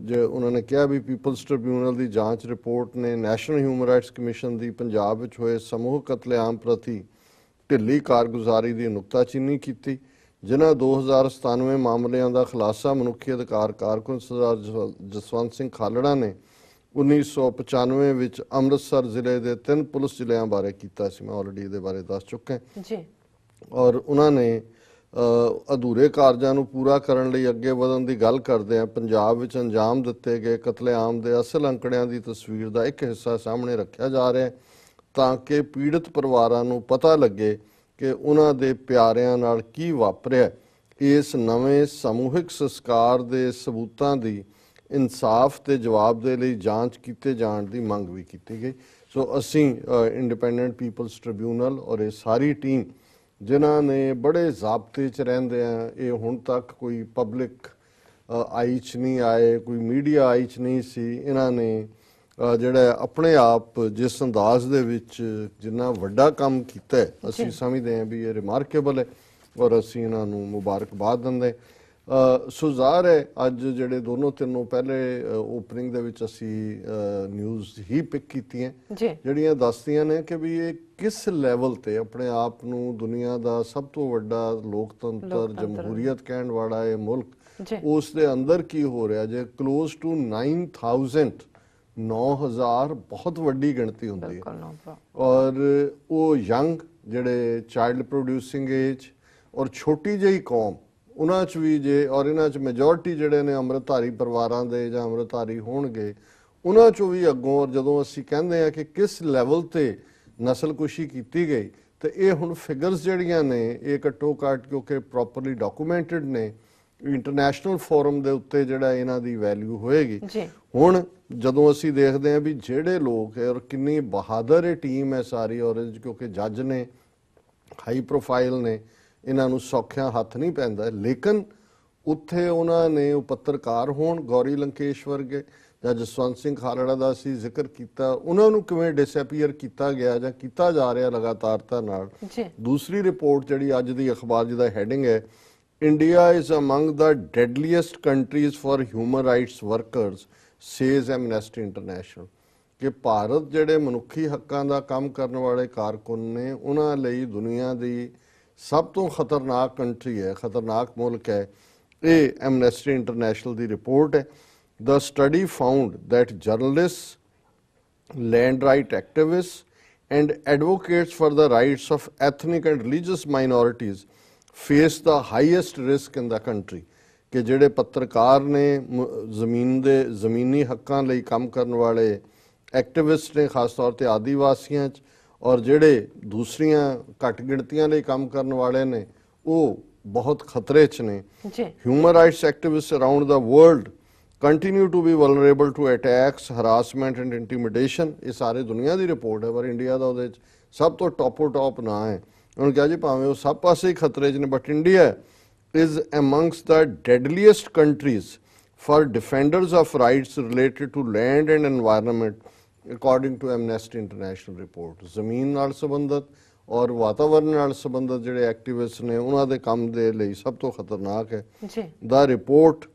ਜੇ ਉਹਨਾਂ ਨੇ ਕਿਹਾ ਵੀ ਪੀਪਲਸ ਟ੍ਰਿਬਿਊਨਲ ਦੀ ਜਾਂਚ ਰਿਪੋਰਟ ਨੇ ਨੈਸ਼ਨਲ ਹਿਊਮਨ ਰਾਈਟਸ ਕਮਿਸ਼ਨ ਦੀ ਪੰਜਾਬ ਵਿੱਚ ਹੋਏ ਸਮੂਹ ਕਤਲੇਆਮ ਪ੍ਰਤੀ ਢਿੱਲੀ ਕਾਰਗੁਜ਼ਾਰੀ ਦੀ ਨੁਕਤਾਚੀਨੀ ਕੀਤੀ, ਜਿਨ੍ਹਾਂ 2097 ਮਾਮਲਿਆਂ ਦਾ ਖੁਲਾਸਾ ਮਨੁੱਖੀ ਅਧਿਕਾਰ ਕਾਰਕੁਨ ਸਰਦਾਰ ਜਸਵੰਤ ਸਿੰਘ ਖਾਲੜਾ ਨੇ 1995 ਵਿੱਚ ਅੰਮ੍ਰਿਤਸਰ ਜ਼ਿਲ੍ਹੇ ਦੇ 3 ਪੁਲਿਸ ਜ਼ਿਲ੍ਹਿਆਂ ਬਾਰੇ ਕੀਤਾ ਸੀ। ਮੈਂ ਆਲਰੇਡੀ ਇਹਦੇ ਬਾਰੇ ਦੱਸ ਚੁੱਕਾ ਜੀ। ਔਰ ਉਹਨਾਂ ਨੇ ਅਧੂਰੇ ਕਾਰਜਾਂ ਨੂੰ ਪੂਰਾ ਕਰਨ ਲਈ ਅੱਗੇ ਵਧਣ ਦੀ ਗੱਲ ਕਰਦੇ ਆ ਪੰਜਾਬ ਵਿੱਚ ਅੰਜਾਮ ਦਿੱਤੇ ਗਏ ਕਤਲੇਆਮ ਦੇ ਅਸਲ ਅੰਕੜਿਆਂ ਦੀ ਤਸਵੀਰ ਦਾ ਇੱਕ ਹਿੱਸਾ ਸਾਹਮਣੇ ਰੱਖਿਆ ਜਾ ਰਿਹਾ ਹੈ ਤਾਂ ਕਿ ਪੀੜਤ ਪਰਿਵਾਰਾਂ ਨੂੰ ਪਤਾ ਲੱਗੇ ਕਿ ਉਹਨਾਂ ਦੇ ਪਿਆਰਿਆਂ ਨਾਲ ਕੀ ਵਾਪਰਿਆ। ਇਸ ਨਵੇਂ ਸਮੂਹਿਕ ਸੰਸਕਾਰ ਦੇ ਸਬੂਤਾਂ ਦੀ ਇਨਸਾਫ ਤੇ ਜਵਾਬ ਦੇ ਲਈ ਜਾਂਚ ਕੀਤੇ ਜਾਣ ਦੀ ਮੰਗ ਵੀ ਕੀਤੀ ਗਈ। ਸੋ ਅਸੀਂ ਇੰਡੀਪੈਂਡੈਂਟ ਪੀਪਲਸ ਟ੍ਰਿਬਿਊਨਲ ਔਰ ਇਹ ਸਾਰੀ ਟੀਮ ਜਿਨ੍ਹਾਂ ਨੇ ਬੜੇ ਜ਼ਾਬਤੇ 'ਚ ਰਹਿੰਦੇ ਆ, ਇਹ ਹੁਣ ਤੱਕ ਕੋਈ ਪਬਲਿਕ ਆਈ 'ਚ ਨਹੀਂ ਆਏ, ਕੋਈ ਮੀਡੀਆ ਆਈ 'ਚ ਨਹੀਂ ਸੀ। ਇਹਨਾਂ ਨੇ ਜਿਹੜਾ ਆਪਣੇ ਆਪ ਜਿਸ ਅੰਦਾਜ਼ ਦੇ ਵਿੱਚ ਜਿੰਨਾ ਵੱਡਾ ਕੰਮ ਕੀਤਾ ਅਸੀਂ ਸਮਝਦੇ ਹਾਂ ਵੀ ਇਹ ਰਿਮਾਰਕੇਬਲ ਹੈ ਔਰ ਅਸੀਂ ਇਹਨਾਂ ਨੂੰ ਮੁਬਾਰਕਬਾਦ ਦਿੰਦੇ। ਸੋ ਜ਼ਾਹਰ ਹੈ ਅੱਜ ਜਿਹੜੇ ਦੋਨੋਂ ਤਿੰਨੋਂ ਪਹਿਲੇ ਓਪਨਿੰਗ ਦੇ ਵਿੱਚ ਅਸੀਂ ਨਿਊਜ਼ ਹੀ ਪਿਕ ਕੀਤੀਆਂ ਜਿਹੜੀਆਂ ਦੱਸਦੀਆਂ ਨੇ ਕਿ ਵੀ ਇਹ ਕਿਸ ਲੈਵਲ ਤੇ ਆਪਣੇ ਆਪ ਨੂੰ ਦੁਨੀਆ ਦਾ ਸਭ ਤੋਂ ਵੱਡਾ ਲੋਕਤੰਤਰ ਜਮਹੂਰੀਅਤ ਕਹਿਣ ਵਾਲਾ ਇਹ ਮੁਲਕ ਉਸ ਦੇ ਅੰਦਰ ਕੀ ਹੋ ਰਿਹਾ ਜੇ ਕਲੋਜ਼ ਟੂ 9000 ਬਹੁਤ ਵੱਡੀ ਗਿਣਤੀ ਹੁੰਦੀ ਹੈ ਔਰ ਉਹ ਯੰਗ ਜਿਹੜੇ ਚਾਈਲਡ ਪ੍ਰੋਡਿਊਸਿੰਗ ਏਜ ਔਰ ਛੋਟੀ ਜਿਹੀ ਕੌਮ ਉਹਨਾਂ 'ਚ ਵੀ ਜੇ ਔਰ ਇਹਨਾਂ 'ਚ ਮੈਜੋਰਟੀ ਜਿਹੜੇ ਨੇ ਅੰਮ੍ਰਿਤਧਾਰੀ ਪਰਿਵਾਰਾਂ ਦੇ ਜਾਂ ਅੰਮ੍ਰਿਤਧਾਰੀ ਹੋਣਗੇ ਉਹਨਾਂ 'ਚੋਂ ਵੀ ਅੱਗੋਂ। ਔਰ ਜਦੋਂ ਅਸੀਂ ਕਹਿੰਦੇ ਆ ਕਿ ਕਿਸ ਲੈਵਲ ਤੇ ਨਸਲਕੁਸ਼ੀ ਕੀਤੀ ਗਈ ਤੇ ਇਹ ਹੁਣ ਫਿਗਰਸ ਜਿਹੜੀਆਂ ਨੇ ਇਹ ਘੱਟੋ ਘੱਟ ਕਿਉਂਕਿ ਪ੍ਰੋਪਰਲੀ ਡਾਕੂਮੈਂਟਡ ਨੇ ਇੰਟਰਨੈਸ਼ਨਲ ਫੋਰਮ ਦੇ ਉੱਤੇ ਜਿਹੜਾ ਇਹਨਾਂ ਦੀ ਵੈਲਿਊ ਹੋਏਗੀ। ਹੁਣ ਜਦੋਂ ਅਸੀਂ ਦੇਖਦੇ ਹਾਂ ਵੀ ਜਿਹੜੇ ਲੋਕ ਔਰ ਕਿੰਨੀ ਬਹਾਦਰ ਇਹ ਟੀਮ ਹੈ ਸਾਰੀ ਔਰ ਕਿਉਂਕਿ ਜੱਜ ਨੇ ਹਾਈ ਪ੍ਰੋਫਾਈਲ ਨੇ ਇਹਨਾਂ ਨੂੰ ਸੌਖਿਆਂ ਹੱਥ ਨਹੀਂ ਪੈਂਦਾ ਲੇਕਿਨ ਉੱਥੇ ਉਹਨਾਂ ਨੇ ਉਹ ਪੱਤਰਕਾਰ ਹੋਣ ਗੌਰੀ ਲੰਕੇਸ਼ ਵਰਗੇ ਜਾਂ ਜਸਵੰਤ ਸਿੰਘ ਖਾਲੜਾ ਦਾ ਅਸੀਂ ਜ਼ਿਕਰ ਕੀਤਾ ਉਹਨਾਂ ਨੂੰ ਕਿਵੇਂ ਡਿਸਅਪੀਅਰ ਕੀਤਾ ਗਿਆ ਜਾਂ ਕੀਤਾ ਜਾ ਰਿਹਾ ਲਗਾਤਾਰਤਾ ਨਾਲ। ਦੂਸਰੀ ਰਿਪੋਰਟ ਜਿਹੜੀ ਅੱਜ ਦੀ ਅਖਬਾਰ ਜਿਹਦਾ ਹੈਡਿੰਗ ਹੈ India is among the deadliest countries for human rights workers says Amnesty International ਕਿ ਭਾਰਤ ਜਿਹੜੇ ਮਨੁੱਖੀ ਹੱਕਾਂ ਦਾ ਕੰਮ ਕਰਨ ਵਾਲੇ ਕਾਰਕੁਨ ਨੇ ਉਹਨਾਂ ਲਈ ਦੁਨੀਆ ਦੀ ਸਭ ਤੋਂ ਖਤਰਨਾਕ ਕੰਟਰੀ ਹੈ ਖਤਰਨਾਕ ਮੁਲਕ ਹੈ ਇਹ ਐਮਨੈਸਟੀ ਇੰਟਰਨੈਸ਼ਨਲ ਦੀ ਰਿਪੋਰਟ ਹੈ। The study found that journalists, land right activists and advocates for the rights of ethnic and religious minorities face the highest risk in the country ਕਿ ਜਿਹੜੇ ਪੱਤਰਕਾਰ ਨੇ ਜ਼ਮੀਨੀ ਹੱਕਾਂ ਲਈ ਕੰਮ ਕਰਨ ਵਾਲੇ ਐਕਟਿਵਿਸਟ ਨੇ ਖਾਸ ਤੌਰ ਤੇ ਆਦੀਵਾਸੀਆਂ 'ਚ ਔਰ ਜਿਹੜੇ ਦੂਸਰੀਆਂ ਘੱਟ ਗਿਣਤੀਆਂ ਲਈ ਕੰਮ ਕਰਨ ਵਾਲੇ ਨੇ ਉਹ ਬਹੁਤ ਖਤਰੇ 'ਚ ਨੇ। ਜੀ Human rights activists around the world continue to be vulnerable to attacks, harassment and intimidation। ਇਹ ਸਾਰੇ ਦੁਨੀਆ ਦੀ ਰਿਪੋਰਟ ਹੈ, ਪਰ ਇੰਡੀਆ ਦਾ ਉਹਦੇ 'ਚ ਸਭ ਤੋਂ ਟੌਪ ਨਾਂ ਹੈ। ਉਹਨੂੰ ਕਿਹਾ ਜੀ ਭਾਵੇਂ ਉਹ ਸਭ ਪਾਸੇ ਹੀ ਖਤਰੇ 'ਚ ਨੇ, but India is amongst the deadliest countries for defenders of rights related to land and environment according to Amnesty International report। ਜ਼ਮੀਨ ਨਾਲ ਸੰਬੰਧਿਤ ਔਰ ਵਾਤਾਵਰਣ ਨਾਲ ਸੰਬੰਧਿਤ ਜਿਹੜੇ ਐਕਟਿਵਿਸਟ ਨੇ ਉਹਨਾਂ ਦੇ ਕੰਮ ਦੇ ਲਈ ਸਭ ਤੋਂ ਖਤਰਨਾਕ ਹੈ। ਜੀ ਦਾ ਰਿਪੋਰਟ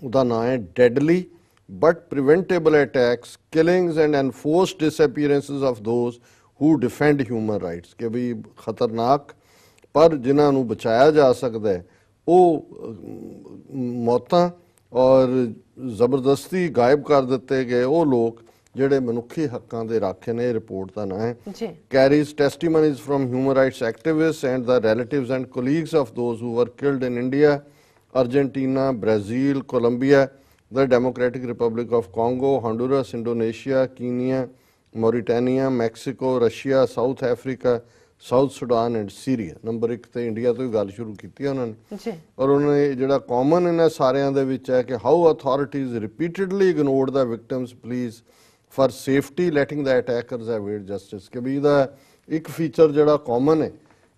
ਉਹਦਾ ਨਾਂ ਹੈ deadly but preventable attacks, killings and enforced disappearances of those who defend human rights. ਕਿ ਵੀ ਖਤਰਨਾਕ ਪਰ ਜਿਨ੍ਹਾਂ ਨੂੰ ਬਚਾਇਆ ਜਾ ਸਕਦਾ ਹੈ ਉਹ ਮੌਤਾਂ ਔਰ ਜ਼ਬਰਦਸਤੀ ਗਾਇਬ ਕਰ ਦਿੱਤੇ ਗਏ ਉਹ ਲੋਕ ਜਿਹੜੇ ਮਨੁੱਖੀ ਹੱਕਾਂ ਦੇ ਰਾਖੇ ਨੇ। ਇਹ ਰਿਪੋਰਟ ਦਾ ਨਾਂ ਹੈ ਜੀ carries testimonies from human rights activists and the relatives and colleagues of those who were killed in India, Argentina, Brazil, Colombia, the Democratic Republic of Congo, Honduras, Indonesia, Kenya, Mauritania, Mexico, Russia, South Africa, south Sudan and Syria. Number 1 ਤੇ ਇੰਡੀਆ ਤੋਂ ਹੀ ਗੱਲ ਸ਼ੁਰੂ ਕੀਤੀ ਉਹਨਾਂ ਨੇ ਜੀ ਔਰ ਉਹਨਾਂ ਨੇ ਜਿਹੜਾ ਕਾਮਨ ਇਹਨਾਂ ਸਾਰਿਆਂ ਦੇ ਵਿੱਚ ਹੈ ਕਿ how authorities repeatedly ignored the victims pleas for safety letting the attackers evade justice. ਕਿ ਵੀ ਇਹਦਾ ਇੱਕ ਫੀਚਰ ਜਿਹੜਾ ਕਾਮਨ ਹੈ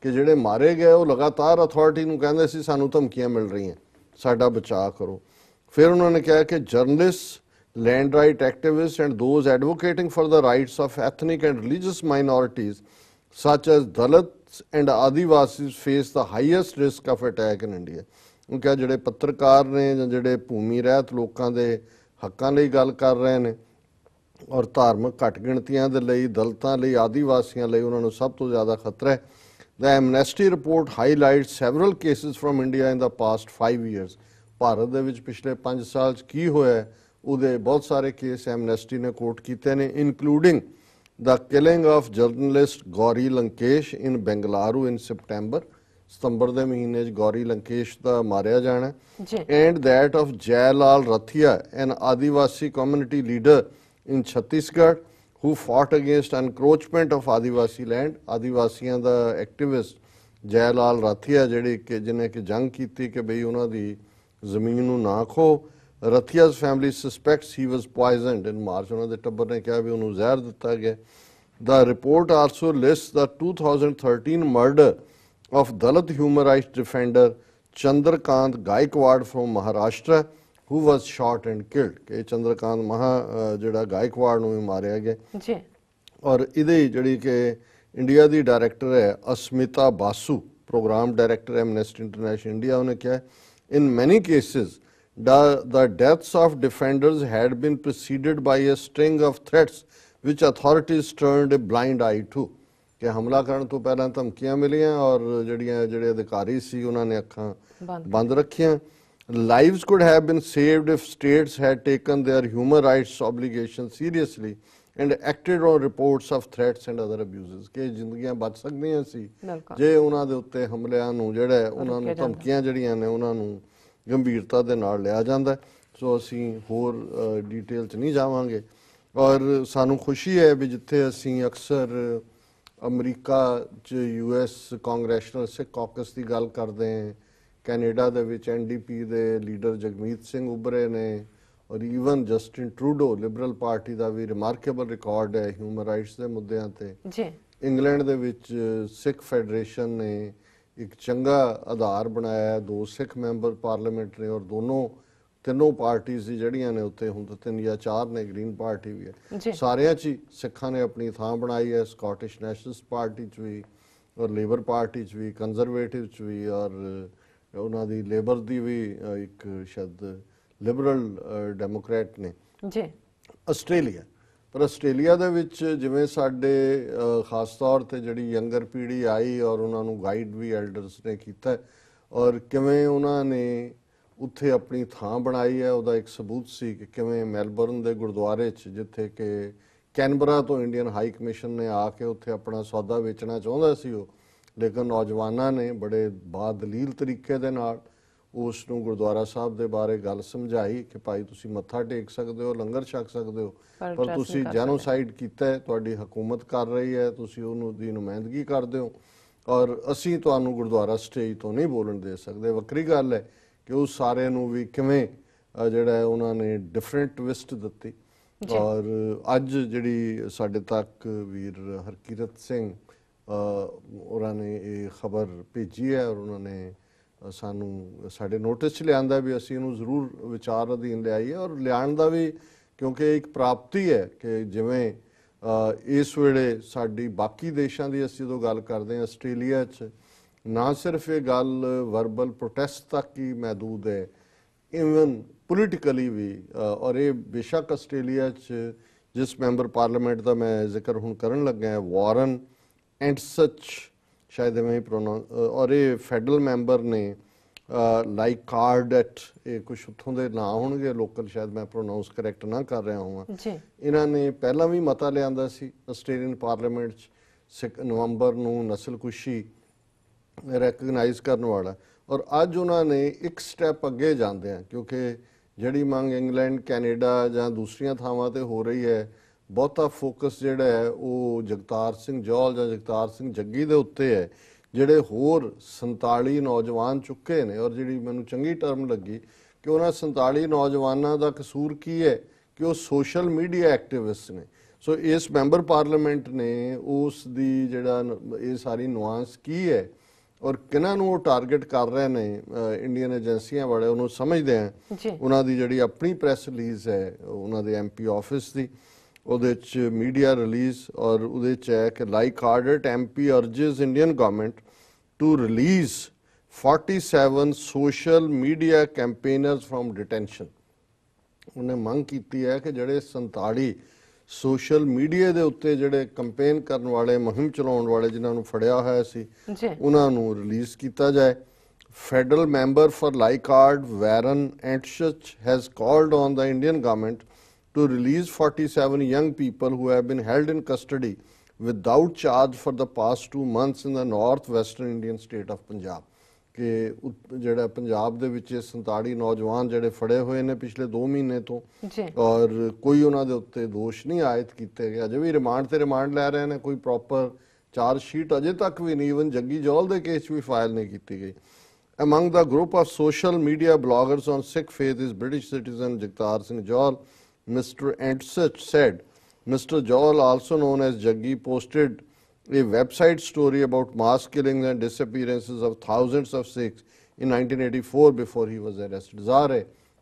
ਕਿ ਜਿਹੜੇ ਮਾਰੇ ਗਏ ਉਹ ਲਗਾਤਾਰ ਅਥਾਰਟੀ ਨੂੰ ਕਹਿੰਦੇ ਸੀ ਸਾਨੂੰ ਧਮਕੀਆਂ ਮਿਲ ਰਹੀਆਂ, ਸਾਡਾ ਬਚਾਅ ਕਰੋ। ਫਿਰ ਉਹਨਾਂ ਨੇ ਕਿਹਾ ਕਿ journalist, land right activists and those advocating for the rights of ethnic and religious minorities such as Dalits and Adivasis face the highest risk of attack in India। ਕਿਉਂਕਿ ਜਿਹੜੇ ਪੱਤਰਕਾਰ ਨੇ ਜਾਂ ਜਿਹੜੇ ਭੂਮੀ ਰਹਿਤ ਲੋਕਾਂ ਦੇ ਹੱਕਾਂ ਲਈ ਗੱਲ ਕਰ ਰਹੇ ਨੇ ਔਰ ਧਾਰਮਿਕ ਘੱਟ ਗਿਣਤੀਆਂ ਦੇ ਲਈ, ਦਲਿਤਾਂ ਲਈ, ਆਦੀਵਾਸੀਆਂ ਲਈ ਉਹਨਾਂ ਨੂੰ ਸਭ ਤੋਂ ਜ਼ਿਆਦਾ ਖਤਰਾ ਹੈ। The Amnesty report highlights several cases from India in the past 5 years। Bharat ਦੇ ਵਿੱਚ ਪਿਛਲੇ 5 ਸਾਲ 'ਚ ਕੀ ਹੋਇਆ ਉਹਦੇ ਬਹੁਤ ਸਾਰੇ ਕੇਸ ਐਮਨੈਸਟੀ ਨੇ ਕੋਟ ਕੀਤੇ ਨੇ, including the killing of journalist Gauri Lankesh in Bengaluru in September। ਸਤੰਬਰ ਦੇ ਮਹੀਨੇ 'ਚ ਗੌਰੀ ਲੰਕੇਸ਼ ਦਾ ਮਾਰਿਆ ਜਾਣਾ and that of Jailal Rathia, an Adivasi community leader in Chhattisgarh who fought against encroachment of Adivasi land। ਆਦੀਵਾਸੀਆਂ ਦਾ ਐਕਟਿਵਿਸਟ ਜੈਲਾਲ ਰਾਥੀਆ ਜਿਹੜੀ ਕਿ ਜਿਹਨੇ ਕਿ ਜੰਗ ਕੀਤੀ ਕਿ ਬਈ ਉਹਨਾਂ ਦੀ ਜ਼ਮੀਨ ਨੂੰ ਨਾ kho. Rathia's family suspects he was poisoned in March। ਉਹਨਾਂ ਦੇ ਟੱਬਰ ਨੇ ਕਿਹਾ ਵੀ ਉਹਨੂੰ ਜ਼ਹਿਰ ਦਿੱਤਾ ਗਿਆ। The report also lists the 2013 murder of Dalit human rights defender Chandrakant Gaikwad from Maharashtra who was shot and killed। ਕਿ ਚੰਦਰਕਾਂਤ ਜਿਹੜਾ ਗਾਇਕਵਾੜ ਨੂੰ ਵੀ ਮਾਰਿਆ ਗਿਆ ਜੀ। ਔਰ ਇਹਦੇ ਜਿਹੜੀ ਕਿ ਇੰਡੀਆ ਦੀ ਡਾਇਰੈਕਟਰ ਹੈ Asmita Basu, programme director Amnesty International India, ਉਹਨੇ ਕਿਹਾ in many cases the deaths of defenders had been preceded by a string of threats which authorities turned a blind eye to। ਕਿ ਹਮਲਾ ਕਰਨ ਤੋਂ ਪਹਿਲਾਂ ਧਮਕੀਆਂ ਮਿਲੀਆਂ ਔਰ ਜਿਹੜੇ ਅਧਿਕਾਰੀ ਸੀ ਉਹਨਾਂ ਨੇ ਅੱਖਾਂ ਬੰਦ ਰੱਖੀਆਂ। Lives could have been saved if states had taken their human rights obligations seriously and acted on reports of threats and other abuses। ਕਿ ਜ਼ਿੰਦਗੀਆਂ ਬਚ ਸਕਦੀਆਂ ਸੀ ਜੇ ਉਹਨਾਂ ਦੇ ਉੱਤੇ ਹਮਲਿਆਂ ਨੂੰ ਜਿਹੜਾ ਉਹਨਾਂ ਨੂੰ ਧਮਕੀਆਂ ਜਿਹੜੀਆਂ ਨੇ ਉਹਨਾਂ ਨੂੰ ਗੰਭੀਰਤਾ ਦੇ ਨਾਲ ਲਿਆ ਜਾਂਦਾ। ਸੋ ਅਸੀਂ ਹੋਰ ਡੀਟੇਲ 'ਚ ਨਹੀਂ ਜਾਵਾਂਗੇ ਔਰ ਸਾਨੂੰ ਖੁਸ਼ੀ ਹੈ ਵੀ ਜਿੱਥੇ ਅਸੀਂ ਅਕਸਰ ਅਮਰੀਕਾ 'ਚ US ਕਾਂਗਰੈਸ਼ਨਲ ਸਿੱਖ ਕਾਕਸ ਦੀ ਗੱਲ ਕਰਦੇ ਹਾਂ, ਕੈਨੇਡਾ ਦੇ ਵਿੱਚ NDP ਦੇ ਲੀਡਰ ਜਗਮੀਤ ਸਿੰਘ ਉਭਰੇ ਨੇ ਔਰ even Justin Trudeau Liberal Party ਦਾ ਵੀ ਰਿਮਾਰਕੇਬਲ ਰਿਕਾਰਡ ਹੈ ਹਿਊਮਨ ਰਾਈਟਸ ਦੇ ਮੁੱਦਿਆਂ ਤੇ। ਇੰਗਲੈਂਡ ਦੇ ਵਿੱਚ ਸਿੱਖ ਫੈਡਰੇਸ਼ਨ ਨੇ ਇੱਕ ਚੰਗਾ ਆਧਾਰ ਬਣਾਇਆ, 2 ਸਿੱਖ ਮੈਂਬਰ ਪਾਰਲੀਮੈਂਟ ਨੇ ਔਰ ਤਿੰਨੋਂ ਪਾਰਟੀਆਂ ਸੀ ਜਿਹੜੀਆਂ ਨੇ ਉੱਤੇ, ਹੁਣ ਤਾਂ 3 ਜਾਂ 4 ਨੇ, ਗ੍ਰੀਨ ਪਾਰਟੀ ਵੀ ਹੈ। ਸਾਰਿਆਂ 'ਚ ਸਿੱਖਾਂ ਨੇ ਆਪਣੀ ਥਾਂ ਬਣਾਈ ਹੈ, ਸਕਾਟਿਸ਼ ਨੈਸ਼ਨਲਿਸਟ ਪਾਰਟੀ 'ਚ ਵੀ ਔਰ ਲੇਬਰ ਪਾਰਟੀ 'ਚ ਵੀ, ਕੰਜ਼ਰਵੇਟਿਵ 'ਚ ਵੀ ਔਰ ਉਹਨਾਂ ਦੀ ਲੇਬਰ ਦੀ ਵੀ ਇੱਕ ਸ਼ਾਇਦ ਲਿਬਰਲ ਡੈਮੋਕ੍ਰੈਟ ਨੇ। ਆਸਟ੍ਰੇਲੀਆ, ਪਰ ਆਸਟ੍ਰੇਲੀਆ ਦੇ ਵਿੱਚ ਜਿਵੇਂ ਸਾਡੇ ਖਾਸ ਤੌਰ ਤੇ ਜਿਹੜੀ ਯੰਗਰ ਪੀੜ੍ਹੀ ਆਈ ਔਰ ਉਹਨਾਂ ਨੂੰ ਗਾਈਡ ਵੀ ਐਲਡਰਸ ਨੇ ਕੀਤਾ ਔਰ ਕਿਵੇਂ ਉਹਨਾਂ ਨੇ ਉੱਥੇ ਆਪਣੀ ਥਾਂ ਬਣਾਈ ਹੈ, ਉਹਦਾ ਇੱਕ ਸਬੂਤ ਸੀ ਕਿ ਕਿਵੇਂ ਮੈਲਬਰਨ ਦੇ ਗੁਰਦੁਆਰੇ 'ਚ ਜਿੱਥੇ ਕਿ ਕੈਨਬਰਾ ਤੋਂ ਇੰਡੀਅਨ ਹਾਈ ਕਮਿਸ਼ਨ ਨੇ ਆ ਕੇ ਉੱਥੇ ਆਪਣਾ ਸੌਦਾ ਵੇਚਣਾ ਚਾਹੁੰਦਾ ਸੀ ਉਹ, ਲੇਕਿਨ ਨੌਜਵਾਨਾਂ ਨੇ ਬੜੇ ਬਾਦਲੀਲ ਤਰੀਕੇ ਦੇ ਨਾਲ ਉਸ ਨੂੰ ਗੁਰਦੁਆਰਾ ਸਾਹਿਬ ਦੇ ਬਾਰੇ ਗੱਲ ਸਮਝਾਈ ਕਿ ਭਾਈ ਤੁਸੀਂ ਮੱਥਾ ਟੇਕ ਸਕਦੇ ਹੋ, ਲੰਗਰ ਛਕ ਸਕਦੇ ਹੋ, ਪਰ ਤੁਸੀਂ ਜੈਨੋਸਾਈਡ ਕੀਤਾ ਹੈ, ਤੁਹਾਡੀ ਹਕੂਮਤ ਕਰ ਰਹੀ ਹੈ, ਤੁਸੀਂ ਉਹਨੂੰ ਦੀ ਨੁਮਾਇੰਦਗੀ ਕਰਦੇ ਹੋ ਔਰ ਅਸੀਂ ਤੁਹਾਨੂੰ ਗੁਰਦੁਆਰਾ ਸਟੇਜ ਤੋਂ ਨਹੀਂ ਬੋਲਣ ਦੇ ਸਕਦੇ। ਵੱਖਰੀ ਗੱਲ ਹੈ ਕਿ ਉਹ ਸਾਰੇ ਨੂੰ ਵੀ ਕਿਵੇਂ ਜਿਹੜਾ ਹੈ ਉਹਨਾਂ ਨੇ ਡਿਫਰੈਂਟ ਟਵਿਸਟ ਦਿੱਤੀ। ਔਰ ਅੱਜ ਜਿਹੜੀ ਸਾਡੇ ਤੱਕ ਵੀਰ ਹਰਕੀਰਤ ਸਿੰਘ ਉਹਨਾਂ ਨੇ ਇਹ ਖਬਰ ਭੇਜੀ ਹੈ ਔਰ ਉਹਨਾਂ ਨੇ ਸਾਨੂੰ ਸਾਡੇ ਨੋਟਿਸ 'ਚ ਲਿਆਂਦਾ ਵੀ ਅਸੀਂ ਇਹਨੂੰ ਜ਼ਰੂਰ ਵਿਚਾਰ ਅਧੀਨ ਲਿਆਈਏ ਔਰ ਲਿਆਉਣ ਦਾ ਵੀ, ਕਿਉਂਕਿ ਇੱਕ ਪ੍ਰਾਪਤੀ ਹੈ ਕਿ ਜਿਵੇਂ ਇਸ ਵੇਲੇ ਸਾਡੀ ਬਾਕੀ ਦੇਸ਼ਾਂ ਦੀ ਅਸੀਂ ਜਦੋਂ ਗੱਲ ਕਰਦੇ ਹਾਂ, ਆਸਟ੍ਰੇਲੀਆ 'ਚ ਨਾ ਸਿਰਫ ਇਹ ਗੱਲ ਵਰਬਲ ਪ੍ਰੋਟੈਸਟ ਤੱਕ ਹੀ ਮਹਿਦੂਦ ਹੈ, ਇਵਨ ਪੋਲੀਟੀਕਲੀ ਵੀ। ਔਰ ਇਹ ਬੇਸ਼ੱਕ ਆਸਟ੍ਰੇਲੀਆ 'ਚ ਜਿਸ ਮੈਂਬਰ ਪਾਰਲੀਮੈਂਟ ਦਾ ਮੈਂ ਜ਼ਿਕਰ ਹੁਣ ਕਰਨ ਲੱਗਾ ਵਾਰਨ ਐਂਟਸਚ, ਸ਼ਾਇਦ ਐਵੇਂ ਹੀ ਪ੍ਰੋਨਾਊਂਸ, ਔਰ ਇਹ ਫੈਡਰਲ ਮੈਂਬਰ ਨੇ ਲਾਈਕ ਕਾਰਡਟ, ਇਹ ਕੁਛ ਉੱਥੋਂ ਦੇ ਨਾਂ ਹੋਣਗੇ ਲੋਕਲ, ਸ਼ਾਇਦ ਮੈਂ ਪ੍ਰੋਨਾਊਂਸ ਕਰੈਕਟ ਨਾ ਕਰ ਰਿਹਾ ਹਾਂ। ਇਹਨਾਂ ਨੇ ਪਹਿਲਾਂ ਵੀ ਮਤਾ ਲਿਆਂਦਾ ਸੀ ਆਸਟ੍ਰੇਲੀਅਨ ਪਾਰਲੀਮੈਂਟ 'ਚ ਨਵੰਬਰ ਨੂੰ ਨਸਲਕੁਸ਼ੀ ਰੈਕਗਨਾਈਜ਼ ਕਰਨ ਵਾਲਾ, ਔਰ ਅੱਜ ਉਹਨਾਂ ਨੇ ਇੱਕ ਸਟੈਪ ਅੱਗੇ ਜਾਂਦੇ ਆ, ਕਿਉਂਕਿ ਜਿਹੜੀ ਮੰਗ ਇੰਗਲੈਂਡ, ਕੈਨੇਡਾ ਜਾਂ ਦੂਸਰੀਆਂ ਥਾਵਾਂ ਤੇ ਹੋ ਰਹੀ ਹੈ, ਬਹੁਤਾ ਫੋਕਸ ਜਿਹੜਾ ਹੈ ਉਹ ਜਗਤਾਰ ਸਿੰਘ ਜੌਹਲ ਜਾਂ ਜਗਤਾਰ ਸਿੰਘ ਜੱਗੀ ਦੇ ਉੱਤੇ ਹੈ, ਜਿਹੜੇ ਹੋਰ 47 ਨੌਜਵਾਨ ਚੁੱਕੇ ਨੇ। ਔਰ ਜਿਹੜੀ ਮੈਨੂੰ ਚੰਗੀ ਟਰਮ ਲੱਗੀ ਕਿ ਉਹਨਾਂ 47 ਨੌਜਵਾਨਾਂ ਦਾ ਕਸੂਰ ਕੀ ਹੈ ਕਿ ਉਹ ਸੋਸ਼ਲ ਮੀਡੀਆ ਐਕਟਿਵਿਸਟ ਨੇ। ਸੋ ਇਸ ਮੈਂਬਰ ਪਾਰਲੀਮੈਂਟ ਨੇ ਉਸ ਦੀ ਜਿਹੜਾ ਇਹ ਸਾਰੀ ਨੁਆਂਸ ਕੀ ਹੈ ਔਰ ਕਿਹਨਾਂ ਨੂੰ ਉਹ ਟਾਰਗੇਟ ਕਰ ਰਹੇ ਨੇ, ਇੰਡੀਅਨ ਏਜੰਸੀਆਂ ਵਾਲੇ ਉਹਨੂੰ ਸਮਝਦੇ ਆ। ਉਹਨਾਂ ਦੀ ਜਿਹੜੀ ਆਪਣੀ ਪ੍ਰੈਸ ਰਿਲੀਜ਼ ਹੈ ਉਹਨਾਂ ਦੇ MP ਆਫਿਸ ਦੀ, ਉਹਦੇ 'ਚ ਮੀਡੀਆ ਰਿਲੀਜ਼, ਔਰ ਉਹਦੇ 'ਚ ਹੈ ਕਿ ਲਾਈਕ ਹਾਰਡਟ MP urges Indian government to release 47 social media campaigners from detention. ਉਹਨੇ ਮੰਗ ਕੀਤੀ ਹੈ ਕਿ ਜਿਹੜੇ 47 ਸੋਸ਼ਲ ਮੀਡੀਆ ਦੇ ਉੱਤੇ ਜਿਹੜੇ ਕੰਪੇਨ ਕਰਨ ਵਾਲੇ, ਮੁਹਿੰਮ ਚਲਾਉਣ ਵਾਲੇ, ਜਿਨ੍ਹਾਂ ਨੂੰ ਫੜਿਆ ਹੋਇਆ ਸੀ, ਉਹਨਾਂ ਨੂੰ ਰਿਲੀਜ਼ ਕੀਤਾ ਜਾਏ। Federal member for Leichhardt Warren Entsch has called on the Indian government to release 47 young people who have been held in custody without charge for the past 2 months in the northwestern Indian state of Punjab। ਕਿ ਜਿਹੜਾ ਪੰਜਾਬ ਦੇ ਵਿੱਚ 47 ਨੌਜਵਾਨ ਜਿਹੜੇ ਫੜੇ ਹੋਏ ਨੇ ਪਿਛਲੇ 2 ਮਹੀਨੇ ਤੋਂ, ਔਰ ਕੋਈ ਉਹਨਾਂ ਦੇ ਉੱਤੇ ਦੋਸ਼ ਨਹੀਂ ਆਇਦ ਕੀਤੇ ਗਏ, ਅਜੇ ਵੀ ਰਿਮਾਂਡ ਤੇ ਰਿਮਾਂਡ ਲੈ ਰਹੇ ਨੇ, ਕੋਈ ਪ੍ਰੋਪਰ ਚਾਰਜ ਸ਼ੀਟ ਅਜੇ ਤੱਕ ਵੀ ਨਹੀਂ, ਈਵਨ ਜੱਗੀ ਜੌਹਲ ਦੇ ਕੇਸ ਵੀ ਫਾਈਲ ਨਹੀਂ ਕੀਤੀ ਗਈ। Among the group of social media bloggers on Sikh faith is British citizen Jagtar Singh Johal. Mr. Antsach said Mr. Johal, also known as Jaggi, posted a website story about mass killings and disappearances of thousands of Sikhs in 1984 before he was arrested. Zare,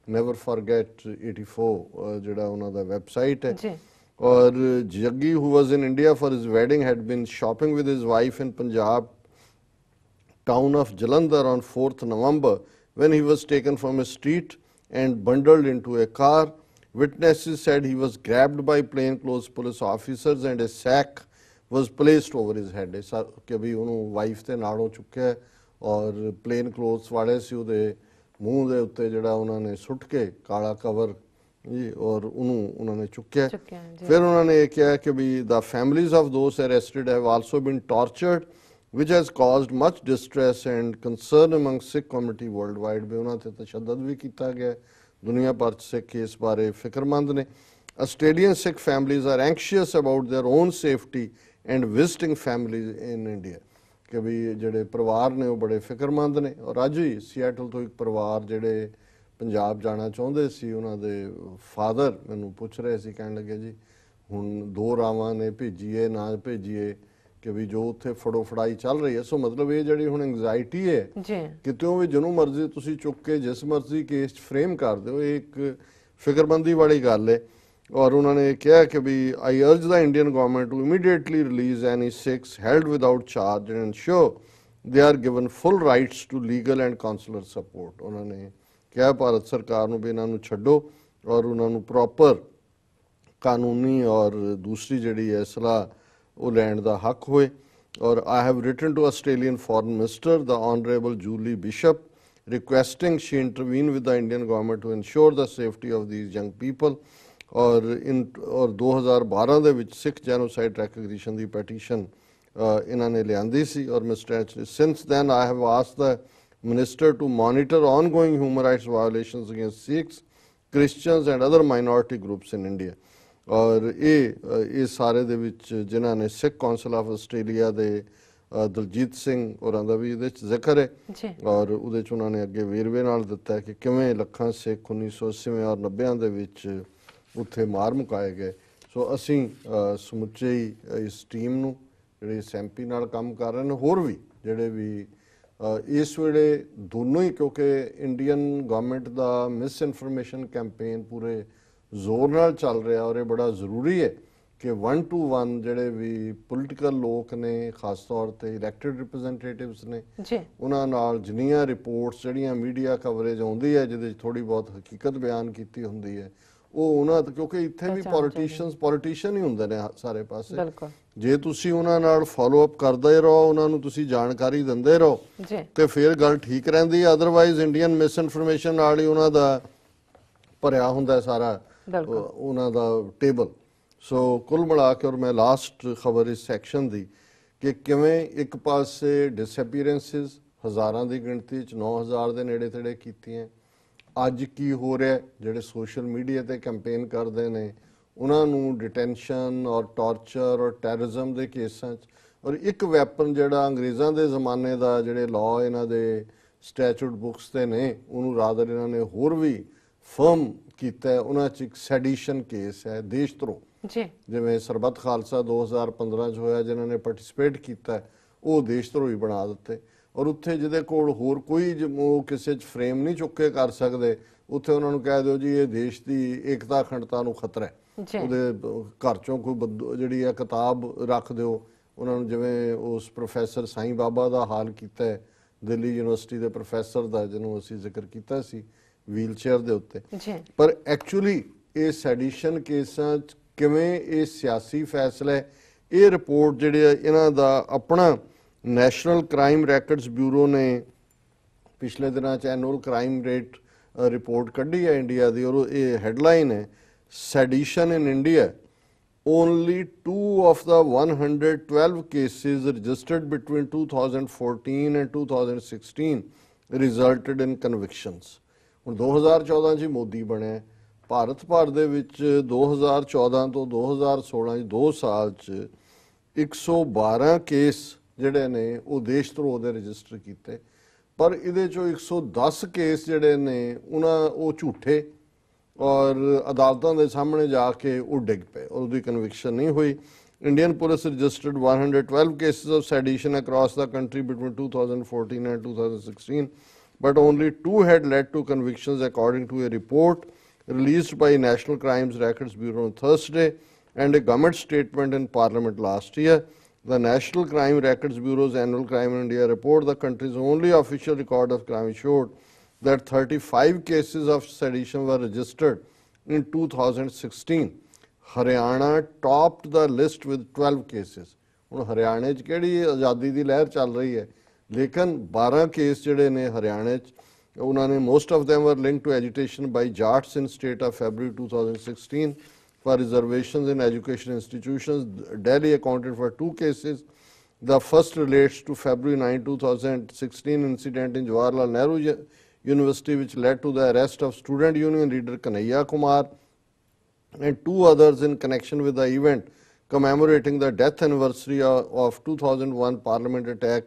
never forget 84, ਜਿਹੜਾ ਉਹਨਾਂ ਦਾ website ਹੈ। ਔਰ Jaggi, who was in India for his wedding, had been shopping with his wife in Punjab town of Jalandhar on 4th November when he was taken from a street and bundled into a car. Witnesses said he was grabbed by plainclothes police officers and a sack was placed over his head। ਕਿ ਵੀ ਉਹਨੂੰ ਵਾਈਫ ਤੇ ਨਾਲੋਂ ਚੁੱਕਿਆ ਔਰ ਪਲੇਨ ਕਲੋਥਸ ਵਾਲੇ ਸੀ ਉਹਦੇ ਮੂੰਹ ਦੇ ਉੱਤੇ ਜਿਹੜਾ ਉਹਨਾਂ ਨੇ ਸੁੱਟ ਕੇ ਕਾਲਾ ਕਵਰ ਜੀ, ਔਰ ਉਹਨੂੰ ਉਹਨਾਂ ਨੇ ਚੁੱਕਿਆ। ਫਿਰ ਉਹਨਾਂ ਨੇ ਇਹ ਕਿਹਾ ਕਿ ਵੀ the families of those arrested have also been tortured, which has caused much distress and concern among Sikh community worldwide। ਵੀ ਉਹਨਾਂ ਤੇ ਤਸ਼ੱਦਦ ਵੀ ਕੀਤਾ ਗਿਆ, ਦੁਨੀਆ ਭਰ 'ਚ ਸਿੱਖ ਇਸ ਬਾਰੇ ਫਿਕਰਮੰਦ ਨੇ। Australian Sikh families are anxious about their own safety and visiting families in India। ਕਿ ਵੀ ਜਿਹੜੇ ਪਰਿਵਾਰ ਨੇ ਉਹ ਬੜੇ ਫਿਕਰਮੰਦ ਨੇ। ਔਰ ਅੱਜ ਹੀ ਸੀਐਟਲ ਤੋਂ ਇੱਕ ਪਰਿਵਾਰ ਜਿਹੜੇ ਪੰਜਾਬ ਜਾਣਾ ਚਾਹੁੰਦੇ ਸੀ, ਉਹਨਾਂ ਦੇ ਫਾਦਰ ਮੈਨੂੰ ਪੁੱਛ ਰਹੇ ਸੀ, ਕਹਿਣ ਲੱਗੇ ਜੀ ਹੁਣ 2 ਰਾਵਾਂ ਨੇ, ਭੇਜੀਏ ਨਾ ਭੇਜੀਏ, ਕਿ ਵੀ ਜੋ ਉੱਥੇ ਫੜੋ ਫੜਾਈ ਚੱਲ ਰਹੀ ਹੈ। ਸੋ ਮਤਲਬ ਇਹ ਜਿਹੜੀ ਹੁਣ ਐਂਗਜ਼ਾਇਟੀ ਹੈ ਕਿਤੋਂ ਵੀ ਜਿਹਨੂੰ ਮਰਜ਼ੀ ਤੁਸੀਂ ਚੁੱਕ ਕੇ ਜਿਸ ਮਰਜ਼ੀ ਕੇਸ 'ਚ ਫਰੇਮ ਕਰ ਦਿਓ, ਇਹ ਇੱਕ ਫਿਕਰਮੰਦੀ ਵਾਲੀ ਗੱਲ ਹੈ। ਔਰ ਉਹਨਾਂ ਨੇ ਕਿਹਾ ਕਿ ਵੀ I urge the Indian government to immediately release any Sikhs held without charge and ensure they are given full rights to legal and counsellor support. ਉਹਨਾਂ ਨੇ ਕਿਹਾ ਭਾਰਤ ਸਰਕਾਰ ਨੂੰ ਵੀ ਇਹਨਾਂ ਨੂੰ ਛੱਡੋ ਔਰ ਉਹਨਾਂ ਨੂੰ ਪ੍ਰੋਪਰ ਕਾਨੂੰਨੀ ਔਰ ਦੂਸਰੀ ਜਿਹੜੀ ਹੈ ਸਲਾਹ ਉਹ ਲੈਣ ਦਾ ਹੱਕ ਹੋਏ। ਔਰ I have written to Australian Foreign Minister, the Honourable Julie Bishop, requesting she intervene with the Indian government to ensure the safety of these young people। ਔਰ 2012 ਦੇ ਵਿੱਚ ਸਿੱਖ ਜੈਨੋਸਾਈਡ ਰੈਕਗਨੀਸ਼ਨ ਦੀ ਪੈਟੀਸ਼ਨ ਇਹਨਾਂ ਨੇ ਲਿਆਂਦੀ ਸੀ। ਔਰ mister since then I have asked the minister to monitor ongoing human rights violations against Sikhs, Christians and other minority groups in India। ਔਰ ਇਹ ਸਾਰੇ ਦੇ ਵਿੱਚ ਜਿਨ੍ਹਾਂ ਨੇ ਸਿੱਖ ਕੌਂਸਲ ਆਫ ਆਸਟ੍ਰੇਲੀਆ ਦੇ ਦਲਜੀਤ ਸਿੰਘ ਹੋਰਾਂ ਦਾ ਵੀ ਇਹਦੇ 'ਚ ਜ਼ਿਕਰ ਹੈ ਜੀ ਔਰ ਉਹਦੇ 'ਚ ਉਹਨਾਂ ਨੇ ਅੱਗੇ ਵੇਰਵੇ ਨਾਲ ਦਿੱਤਾ ਹੈ ਕਿ ਕਿਵੇਂ ਲੱਖਾਂ ਸਿੱਖ 1980 ਔਰ 90 ਦੇ ਵਿੱਚ ਉੱਥੇ ਮਾਰ ਮੁਕਾਏ ਗਏ। ਸੋ ਅਸੀਂ ਸਮੁੱਚੇ ਹੀ ਇਸ ਟੀਮ ਨੂੰ ਜਿਹੜੇ ਇਸ ਐਮਪੀ ਨਾਲ ਕੰਮ ਕਰ ਰਹੇ ਨੇ, ਹੋਰ ਵੀ ਜਿਹੜੇ ਵੀ ਇਸ ਵੇਲੇ ਦੋਨੋਂ ਹੀ, ਕਿਉਂਕਿ ਇੰਡੀਅਨ ਗਵਰਨਮੈਂਟ ਦਾ ਮਿਸ ਇਨਫੋਰਮੇਸ਼ਨ ਕੈਂਪੇਨ ਪੂਰੇ ਜ਼ੋਰ ਨਾਲ ਚੱਲ ਰਿਹਾ ਔਰ ਇਹ ਬੜਾ ਜ਼ਰੂਰੀ ਹੈ ਕਿ 1 to 1 ਜਿਹੜੇ ਵੀ ਪੋਲੀਟੀਕਲ ਲੋਕ ਨੇ, ਖਾਸ ਤੌਰ ਤੇ ਇਲੈਕਟਿਡ ਰਿਪਰੈਜ਼ੈਂਟੇਟਿਵਸ ਨੇ, ਜੀ ਉਹਨਾਂ ਨਾਲ ਜਿੰਨੀਆਂ ਰਿਪੋਰਟਸ ਜਿਹੜੀਆਂ ਮੀਡੀਆ ਕਵਰੇਜ ਆਉਂਦੀ ਹੈ ਜਿਹਦੇ 'ਚ ਥੋੜੀ ਬਹੁਤ ਹਕੀਕਤ ਬਿਆਨ ਕੀਤੀ ਹੁੰਦੀ ਹੈ, ਉਹ ਉਹਨਾਂ, ਕਿਉਂਕਿ ਇੱਥੇ ਵੀ ਪੋਲੀਟੀਸ਼ੀਅਨ ਹੀ ਹੁੰਦੇ ਨੇ ਸਾਰੇ ਪਾਸੇ, ਬਿਲਕੁਲ ਜੇ ਤੁਸੀਂ ਉਹਨਾਂ ਨਾਲ ਫਾਲੋ ਅਪ ਕਰਦੇ ਰਹੋ, ਉਹਨਾਂ ਨੂੰ ਤੁਸੀਂ ਜਾਣਕਾਰੀ ਦਿੰਦੇ ਰਹੋ ਜੀ ਤੇ ਫਿਰ ਗੱਲ ਠੀਕ ਰਹਿੰਦੀ ਹੈ। ਅਦਰਵਾਈਜ਼ ਇੰਡੀਅਨ ਮਿਸ ਇਨਫੋਰਮੇਸ਼ਨ ਨਾਲ ਹੀ ਉਹਨਾਂ ਦਾ ਭਰਿਆ ਹੁੰਦਾ ਸਾਰਾ ਉਹਨਾਂ ਦਾ ਟੇਬਲ। ਸੋ ਕੁੱਲ ਮਿਲਾ ਕੇ, ਔਰ ਮੈਂ ਲਾਸਟ ਖਬਰ ਇਸ ਸੈਕਸ਼ਨ ਦੀ, ਕਿ ਕਿਵੇਂ ਇੱਕ ਪਾਸੇ ਡਿਸਅਪੀਅਰੈਂਸਿਸ ਹਜ਼ਾਰਾਂ ਦੀ ਗਿਣਤੀ 'ਚ 9000 ਦੇ ਨੇੜੇ ਤੇੜੇ ਕੀਤੀਆਂ, ਅੱਜ ਕੀ ਹੋ ਰਿਹਾ, ਜਿਹੜੇ ਸੋਸ਼ਲ ਮੀਡੀਆ ਤੇ ਕੈਂਪੇਨ ਕਰਦੇ ਨੇ ਉਹਨਾਂ ਨੂੰ ਡਿਟੈਂਸ਼ਨ ਔਰ ਟਾਰਚਰ ਔਰ ਟੈਰਰਿਜ਼ਮ ਦੇ ਕੇਸਾਂ 'ਚ, ਔਰ ਇੱਕ ਵੈਪਨ ਜਿਹੜਾ ਅੰਗਰੇਜ਼ਾਂ ਦੇ ਜ਼ਮਾਨੇ ਦਾ ਜਿਹੜੇ ਲਾਅ ਇਹਨਾਂ ਦੇ ਸਟੈਚੂਟ ਬੁੱਕਸ ਤੇ ਨੇ, ਉਹਨੂੰ ਰਾਦਰ ਇਹਨਾਂ ਨੇ ਹੋਰ ਵੀ ਫਰਮ ਕੀਤਾ ਹੈ। ਉਹਨਾਂ 'ਚ ਇੱਕ ਸੈਡੀਸ਼ਨ ਕੇਸ ਹੈ, ਦੇਸ਼ ਧਰੋਹ, ਜੀ ਜਿਵੇਂ ਸਰਬੱਤ ਖਾਲਸਾ 2015 'ਚ ਹੋਇਆ, ਜਿਨ੍ਹਾਂ ਨੇ ਪਾਰਟਿਸਿਪੇਟ ਕੀਤਾ ਉਹ ਦੇਸ਼ ਧਰੋਹੀ ਬਣਾ ਦਿੱਤੇ। ਔਰ ਉੱਥੇ ਜਿਹਦੇ ਕੋਲ ਹੋਰ ਕੋਈ ਉਹ ਕਿਸੇ 'ਚ ਫਰੇਮ ਨਹੀਂ ਚੁੱਕ ਕੇ ਕਰ ਸਕਦੇ, ਉੱਥੇ ਉਹਨਾਂ ਨੂੰ ਕਹਿ ਦਿਓ ਜੀ ਇਹ ਦੇਸ਼ ਦੀ ਏਕਤਾ ਅਖੰਡਤਾ ਨੂੰ ਖਤਰਾ ਹੈ, ਉਹਦੇ ਘਰ 'ਚੋਂ ਕੋਈ ਜਿਹੜੀ ਹੈ ਕਿਤਾਬ ਰੱਖ ਦਿਓ ਉਹਨਾਂ ਨੂੰ, ਜਿਵੇਂ ਉਸ ਪ੍ਰੋਫੈਸਰ ਸਾਈਂ ਬਾਬਾ ਦਾ ਹਾਲ ਕੀਤਾ ਹੈ, ਦਿੱਲੀ ਯੂਨੀਵਰਸਿਟੀ ਦੇ ਪ੍ਰੋਫੈਸਰ ਦਾ, ਜਿਹਨੂੰ ਅਸੀਂ ਜ਼ਿਕਰ ਕੀਤਾ ਸੀ ਵੀਲ ਚੇਅਰ ਦੇ ਉੱਤੇ। ਪਰ ਐਕਚੁਅਲੀ ਇਹ ਸੈਡੀਸ਼ਨ ਕੇਸਾਂ 'ਚ ਕਿਵੇਂ ਇਹ ਸਿਆਸੀ ਫੈਸਲਾ ਹੈ, ਇਹ ਰਿਪੋਰਟ ਜਿਹੜੇ ਇਹਨਾਂ ਦਾ ਆਪਣਾ ਨੈਸ਼ਨਲ ਕ੍ਰਾਈਮ ਰੈਕਰਡਸ ਬਿਊਰੋ ਨੇ ਪਿਛਲੇ ਦਿਨਾਂ 'ਚ ਐਨੂਅਲ ਕ੍ਰਾਈਮ ਰੇਟ ਰਿਪੋਰਟ ਕੱਢੀ ਹੈ ਇੰਡੀਆ ਦੀ, ਔਰ ਇਹ ਹੈਡਲਾਈਨ ਹੈ, sedition in India, only 2 of the 112 cases registered between 2014 and 2016 resulted in convictions। ਹੁਣ 2014 'ਚ ਮੋਦੀ ਬਣਿਆ, ਭਾਰਤ ਭਰ ਦੇ ਵਿੱਚ 2014 ਤੋਂ 2016 'ਚ 2 ਸਾਲ 'ਚ 112 ਕੇਸ ਜਿਹੜੇ ਨੇ ਉਹ ਦੇਸ਼ ਧਰੋਹ ਦੇ ਰਜਿਸਟਰ ਕੀਤੇ, ਪਰ ਇਹਦੇ 'ਚੋਂ 110 ਕੇਸ ਜਿਹੜੇ ਨੇ ਉਹ ਝੂਠੇ ਔਰ ਅਦਾਲਤਾਂ ਦੇ ਸਾਹਮਣੇ ਜਾ ਕੇ ਉਹ ਡਿੱਗ ਪਏ ਔਰ ਉਹਦੀ ਕਨਵਿਕਸ਼ਨ ਨਹੀਂ ਹੋਈ। Indian police registered 112 cases of sedition across the country between 2014 and 2016, but only 2 had led to convictions according to a report released by National Crimes Records Bureau on Thursday and a government statement in Parliament last year. The National Crime Records Bureau's annual Crime in India report, the country's only official record of crime, showed that 35 cases of sedition were registered in 2016. Haryana topped the list with 12 cases. ਹੁਣ ਹਰਿਆਣੇ 'ਚ ਕਿਹੜੀ ਆਜ਼ਾਦੀ ਦੀ ਲਹਿਰ ਚੱਲ ਰਹੀ ਹੈ, ਲੇਕਿਨ 12 ਕੇਸ ਜਿਹੜੇ ਨੇ ਹਰਿਆਣੇ 'ਚ, ਉਹਨਾਂ ਨੇ most of them were linked to agitation by Jats in state of February 2016 for reservations in education institutions. Delhi accounted for 2 cases. The first relates to February 9, 2016 incident in Jawaharlal Nehru University, which led to the arrest of student union leader Kanhaiya Kumar and 2 others in connection with the event commemorating the death anniversary of 2001 parliament attack,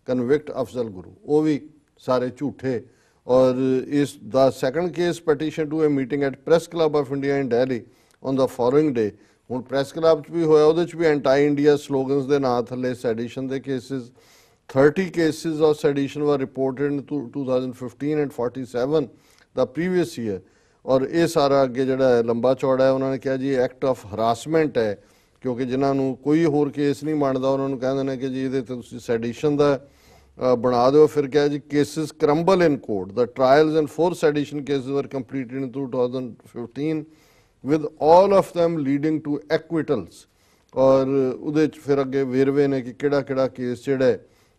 convict Afzal Guru. ਉਹ ਵੀ ਸਾਰੇ ਝੂਠੇ। ਔਰ ਇਸ the second case petition to a meeting at Press Club of India in Delhi on the following day, ਹੁਣ ਪ੍ਰੈਸ ਕਲੱਬ 'ਚ ਵੀ ਹੋਇਆ, ਉਹਦੇ 'ਚ ਵੀ ਐਂਟੀ ਇੰਡੀਆ ਸਲੋਗਨਸ ਦੇ ਨਾਂ ਥੱਲੇ ਸੈਡੀਸ਼ਨ ਦੇ cases, 30 cases of sedition were reported in 2015 and 47 the previous year। ਔਰ ਇਹ ਸਾਰਾ ਅੱਗੇ ਜਿਹੜਾ ਲੰਬਾ ਚੌੜਾ ਹੈ, ਉਹਨਾਂ ਨੇ ਕਿਹਾ ਜੀ ਐਕਟ ਆਫ ਹਰਾਸਮੈਂਟ ਹੈ, ਕਿਉਂਕਿ ਜਿਨ੍ਹਾਂ ਨੂੰ ਕੋਈ ਹੋਰ ਕੇਸ ਨਹੀਂ ਬਣਦਾ ਉਹਨਾਂ ਨੂੰ ਕਹਿੰਦੇ ਨੇ ਕਿ ਜੀ ਇਹਦੇ ਤੇ ਤੁਸੀਂ ਸੈਡੀਸ਼ਨ ਦਾ ਬਣਾ ਦਿਓ। ਫਿਰ ਕਿਹਾ ਜੀ cases crumble in court, the trials and 4 sedition cases were completed in 2015 with all of them leading to acquittals। ਔਰ ਉਹਦੇ 'ਚ ਫਿਰ ਅੱਗੇ ਵੇਰਵੇ ਨੇ ਕਿ ਕਿਹੜਾ ਕੇਸ ਜਿਹੜਾ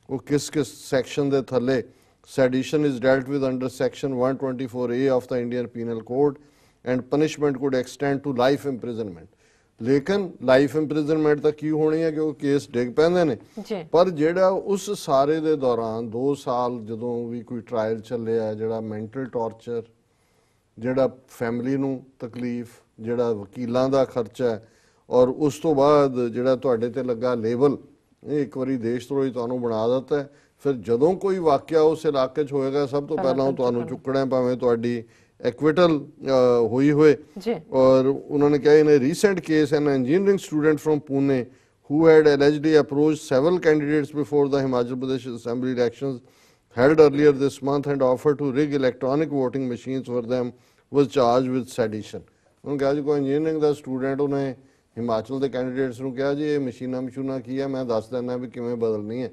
ਉਹ ਕਿਸ ਸੈਕਸ਼ਨ ਦੇ ਥੱਲੇ। Sedition is dealt with under section 124A of the Indian Penal Code and punishment could extend to life imprisonment। ਲੇਕਿਨ ਲਾਈਫ ਇੰਪ੍ਰਿਜ਼ਨਮੈਂਟ ਤਾਂ ਕੀ ਹੋਣੀ ਹੈ ਕਿਉਂਕਿ ਕੇਸ ਡਿੱਗ ਪੈਂਦੇ ਨੇ, ਪਰ ਜਿਹੜਾ ਉਸ ਸਾਰੇ ਦੇ ਦੌਰਾਨ 2 ਸਾਲ ਜਦੋਂ ਵੀ ਕੋਈ ਟ੍ਰਾਇਲ ਚੱਲਿਆ, ਜਿਹੜਾ ਮੈਂਟਲ ਟਾਰਚਰ, ਜਿਹੜਾ ਫੈਮਿਲੀ ਨੂੰ ਤਕਲੀਫ, ਜਿਹੜਾ ਵਕੀਲਾਂ ਦਾ ਖਰਚਾ, ਔਰ ਉਸ ਤੋਂ ਬਾਅਦ ਜਿਹੜਾ ਤੁਹਾਡੇ ਤੇ ਲੱਗਾ ਲੇਬਲ ਇਹ ਇੱਕ ਵਾਰੀ ਦੇਸ਼ ਧਰੋਹੀ ਤੁਹਾਨੂੰ ਬਣਾ ਦਿੱਤਾ ਹੈ, ਫਿਰ ਜਦੋਂ ਕੋਈ ਵਾਕਿਆ ਉਸ ਇਲਾਕੇ 'ਚ ਹੋਏਗਾ ਸਭ ਤੋਂ ਪਹਿਲਾਂ ਉਹ ਤੁਹਾਨੂੰ ਚੁੱਕਣਾ ਹੈ, ਭਾਵੇਂ ਤੁਹਾਡੀ ਐਕਵਿਟਲ ਹੋਈ ਹੋਏ। ਜੀ ਔਰ ਉਹਨਾਂ ਨੇ ਕਿਹਾ in a recent case an engineering student from Pune who had allegedly approached several candidates before the Himachal Pradesh Assembly elections held earlier this month and offered to rig electronic voting machines for them was charged with sedition। ਉਹਨੂੰ ਕਿਹਾ ਜੀ ਕੋਈ ਇੰਜੀਨੀਅਰਿੰਗ ਦਾ ਸਟੂਡੈਂਟ ਉਹਨੇ ਹਿਮਾਚਲ ਦੇ ਕੈਂਡੀਡੇਟਸ ਨੂੰ ਕਿਹਾ ਜੀ ਇਹ ਮਸ਼ੀਨਾਂ ਕੀ ਹੈ, ਮੈਂ ਦੱਸ ਦਿੰਦਾ ਵੀ ਕਿਵੇਂ ਬਦਲਣੀ ਹੈ,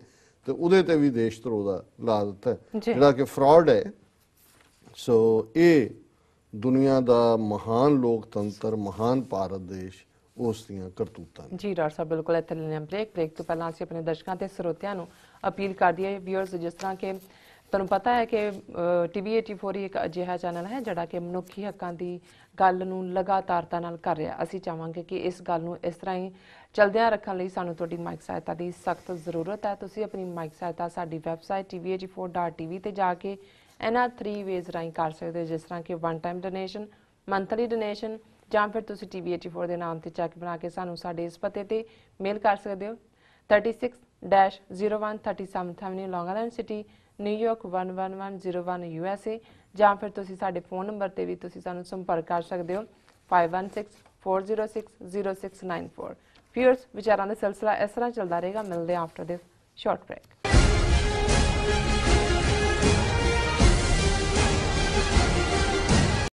ਤੇ ਉਹਦੇ ਤੇ ਵੀ ਦੇਸ਼ ਧਰੋਹ ਦਾ ਲਾ ਦਿੱਤਾ ਹੈ, ਜਿਹੜਾ ਕਿ ਫਰਾਡ ਹੈ। ਸੋ ਇਹ ਦੁਨੀਆ ਦਾ ਮਹਾਨ ਲੋਕਤੰਤਰ, ਮਹਾਨ ਭਾਰਤ ਦੇਸ਼, ਉਸ ਦੀਆਂ ਕਰਤੂਤਾਂ ਜੀ ਡਾਕਟਰ ਸਾਹਿਬ ਬਿਲਕੁਲ। ਇੱਥੇ ਲੈਣੇ ਬ੍ਰੇਕ ਤੋਂ ਪਹਿਲਾਂ ਅਸੀਂ ਆਪਣੇ ਦਰਸ਼ਕਾਂ ਤੇ ਸਰੋਤਿਆਂ ਨੂੰ ਅਪੀਲ ਕਰ ਦਈਏ ਵਿਊਅਰਸ, ਜਿਸ ਤਰ੍ਹਾਂ ਕਿ ਤੁਹਾਨੂੰ ਪਤਾ ਹੈ ਕਿ TV 84 ਇੱਕ ਅਜਿਹਾ ਚੈਨਲ ਹੈ ਜਿਹੜਾ ਕਿ ਮਨੁੱਖੀ ਹੱਕਾਂ ਦੀ ਗੱਲ ਨੂੰ ਲਗਾਤਾਰਤਾ ਨਾਲ ਕਰ ਰਿਹਾ। ਅਸੀਂ ਚਾਹਾਂਗੇ ਕਿ ਇਸ ਗੱਲ ਨੂੰ ਇਸ ਤਰ੍ਹਾਂ ਹੀ ਚਲਦਿਆਂ ਰੱਖਣ ਲਈ ਸਾਨੂੰ ਤੁਹਾਡੀ ਮਾਈਕ ਸਹਾਇਤਾ ਦੀ ਸਖਤ ਜ਼ਰੂਰਤ ਹੈ। ਤੁਸੀਂ ਆਪਣੀ ਮਾਈਕ ਸਹਾਇਤਾ ਸਾਡੀ ਵੈਬਸਾਈਟ tv84.tv ਤੇ ਜਾ ਕੇ ਇਹਨਾਂ 3 ਵੇਜ਼ ਰਾਹੀਂ ਕਰ ਸਕਦੇ ਹੋ, ਜਿਸ ਤਰ੍ਹਾਂ ਕਿ one time donation, monthly donation, ਜਾਂ ਫਿਰ ਤੁਸੀਂ TV 84 ਦੇ ਨਾਮ ਤੇ ਚੈੱਕ ਬਣਾ ਕੇ ਸਾਨੂੰ ਸਾਡੇ ਇਸ ਪਤੇ ਤੇ ਮੇਲ ਕਰ ਸਕਦੇ ਹੋ 36-01 37th Avenue, Long Island City, New York 11101 USA, ਜਾਂ ਫਿਰ ਤੁਸੀਂ ਸਾਡੇ ਫੋਨ ਨੰਬਰ ਤੇ ਵੀ ਤੁਸੀਂ ਸਾਨੂੰ ਸੰਪਰਕ ਕਰ ਸਕਦੇ ਹੋ 5164060694। ਵਿਊਅਰਸ, ਵਿਚਾਰਾਂ ਦਾ ਸਿਲਸਿਲਾ ਇਸ ਤਰ੍ਹਾਂ ਚੱਲਦਾ ਰਹੇਗਾ। ਮਿਲਦੇ ਆਫਟਰ ਦਿਸ ਸ਼ਾਰਟ ਬ੍ਰੇਕ।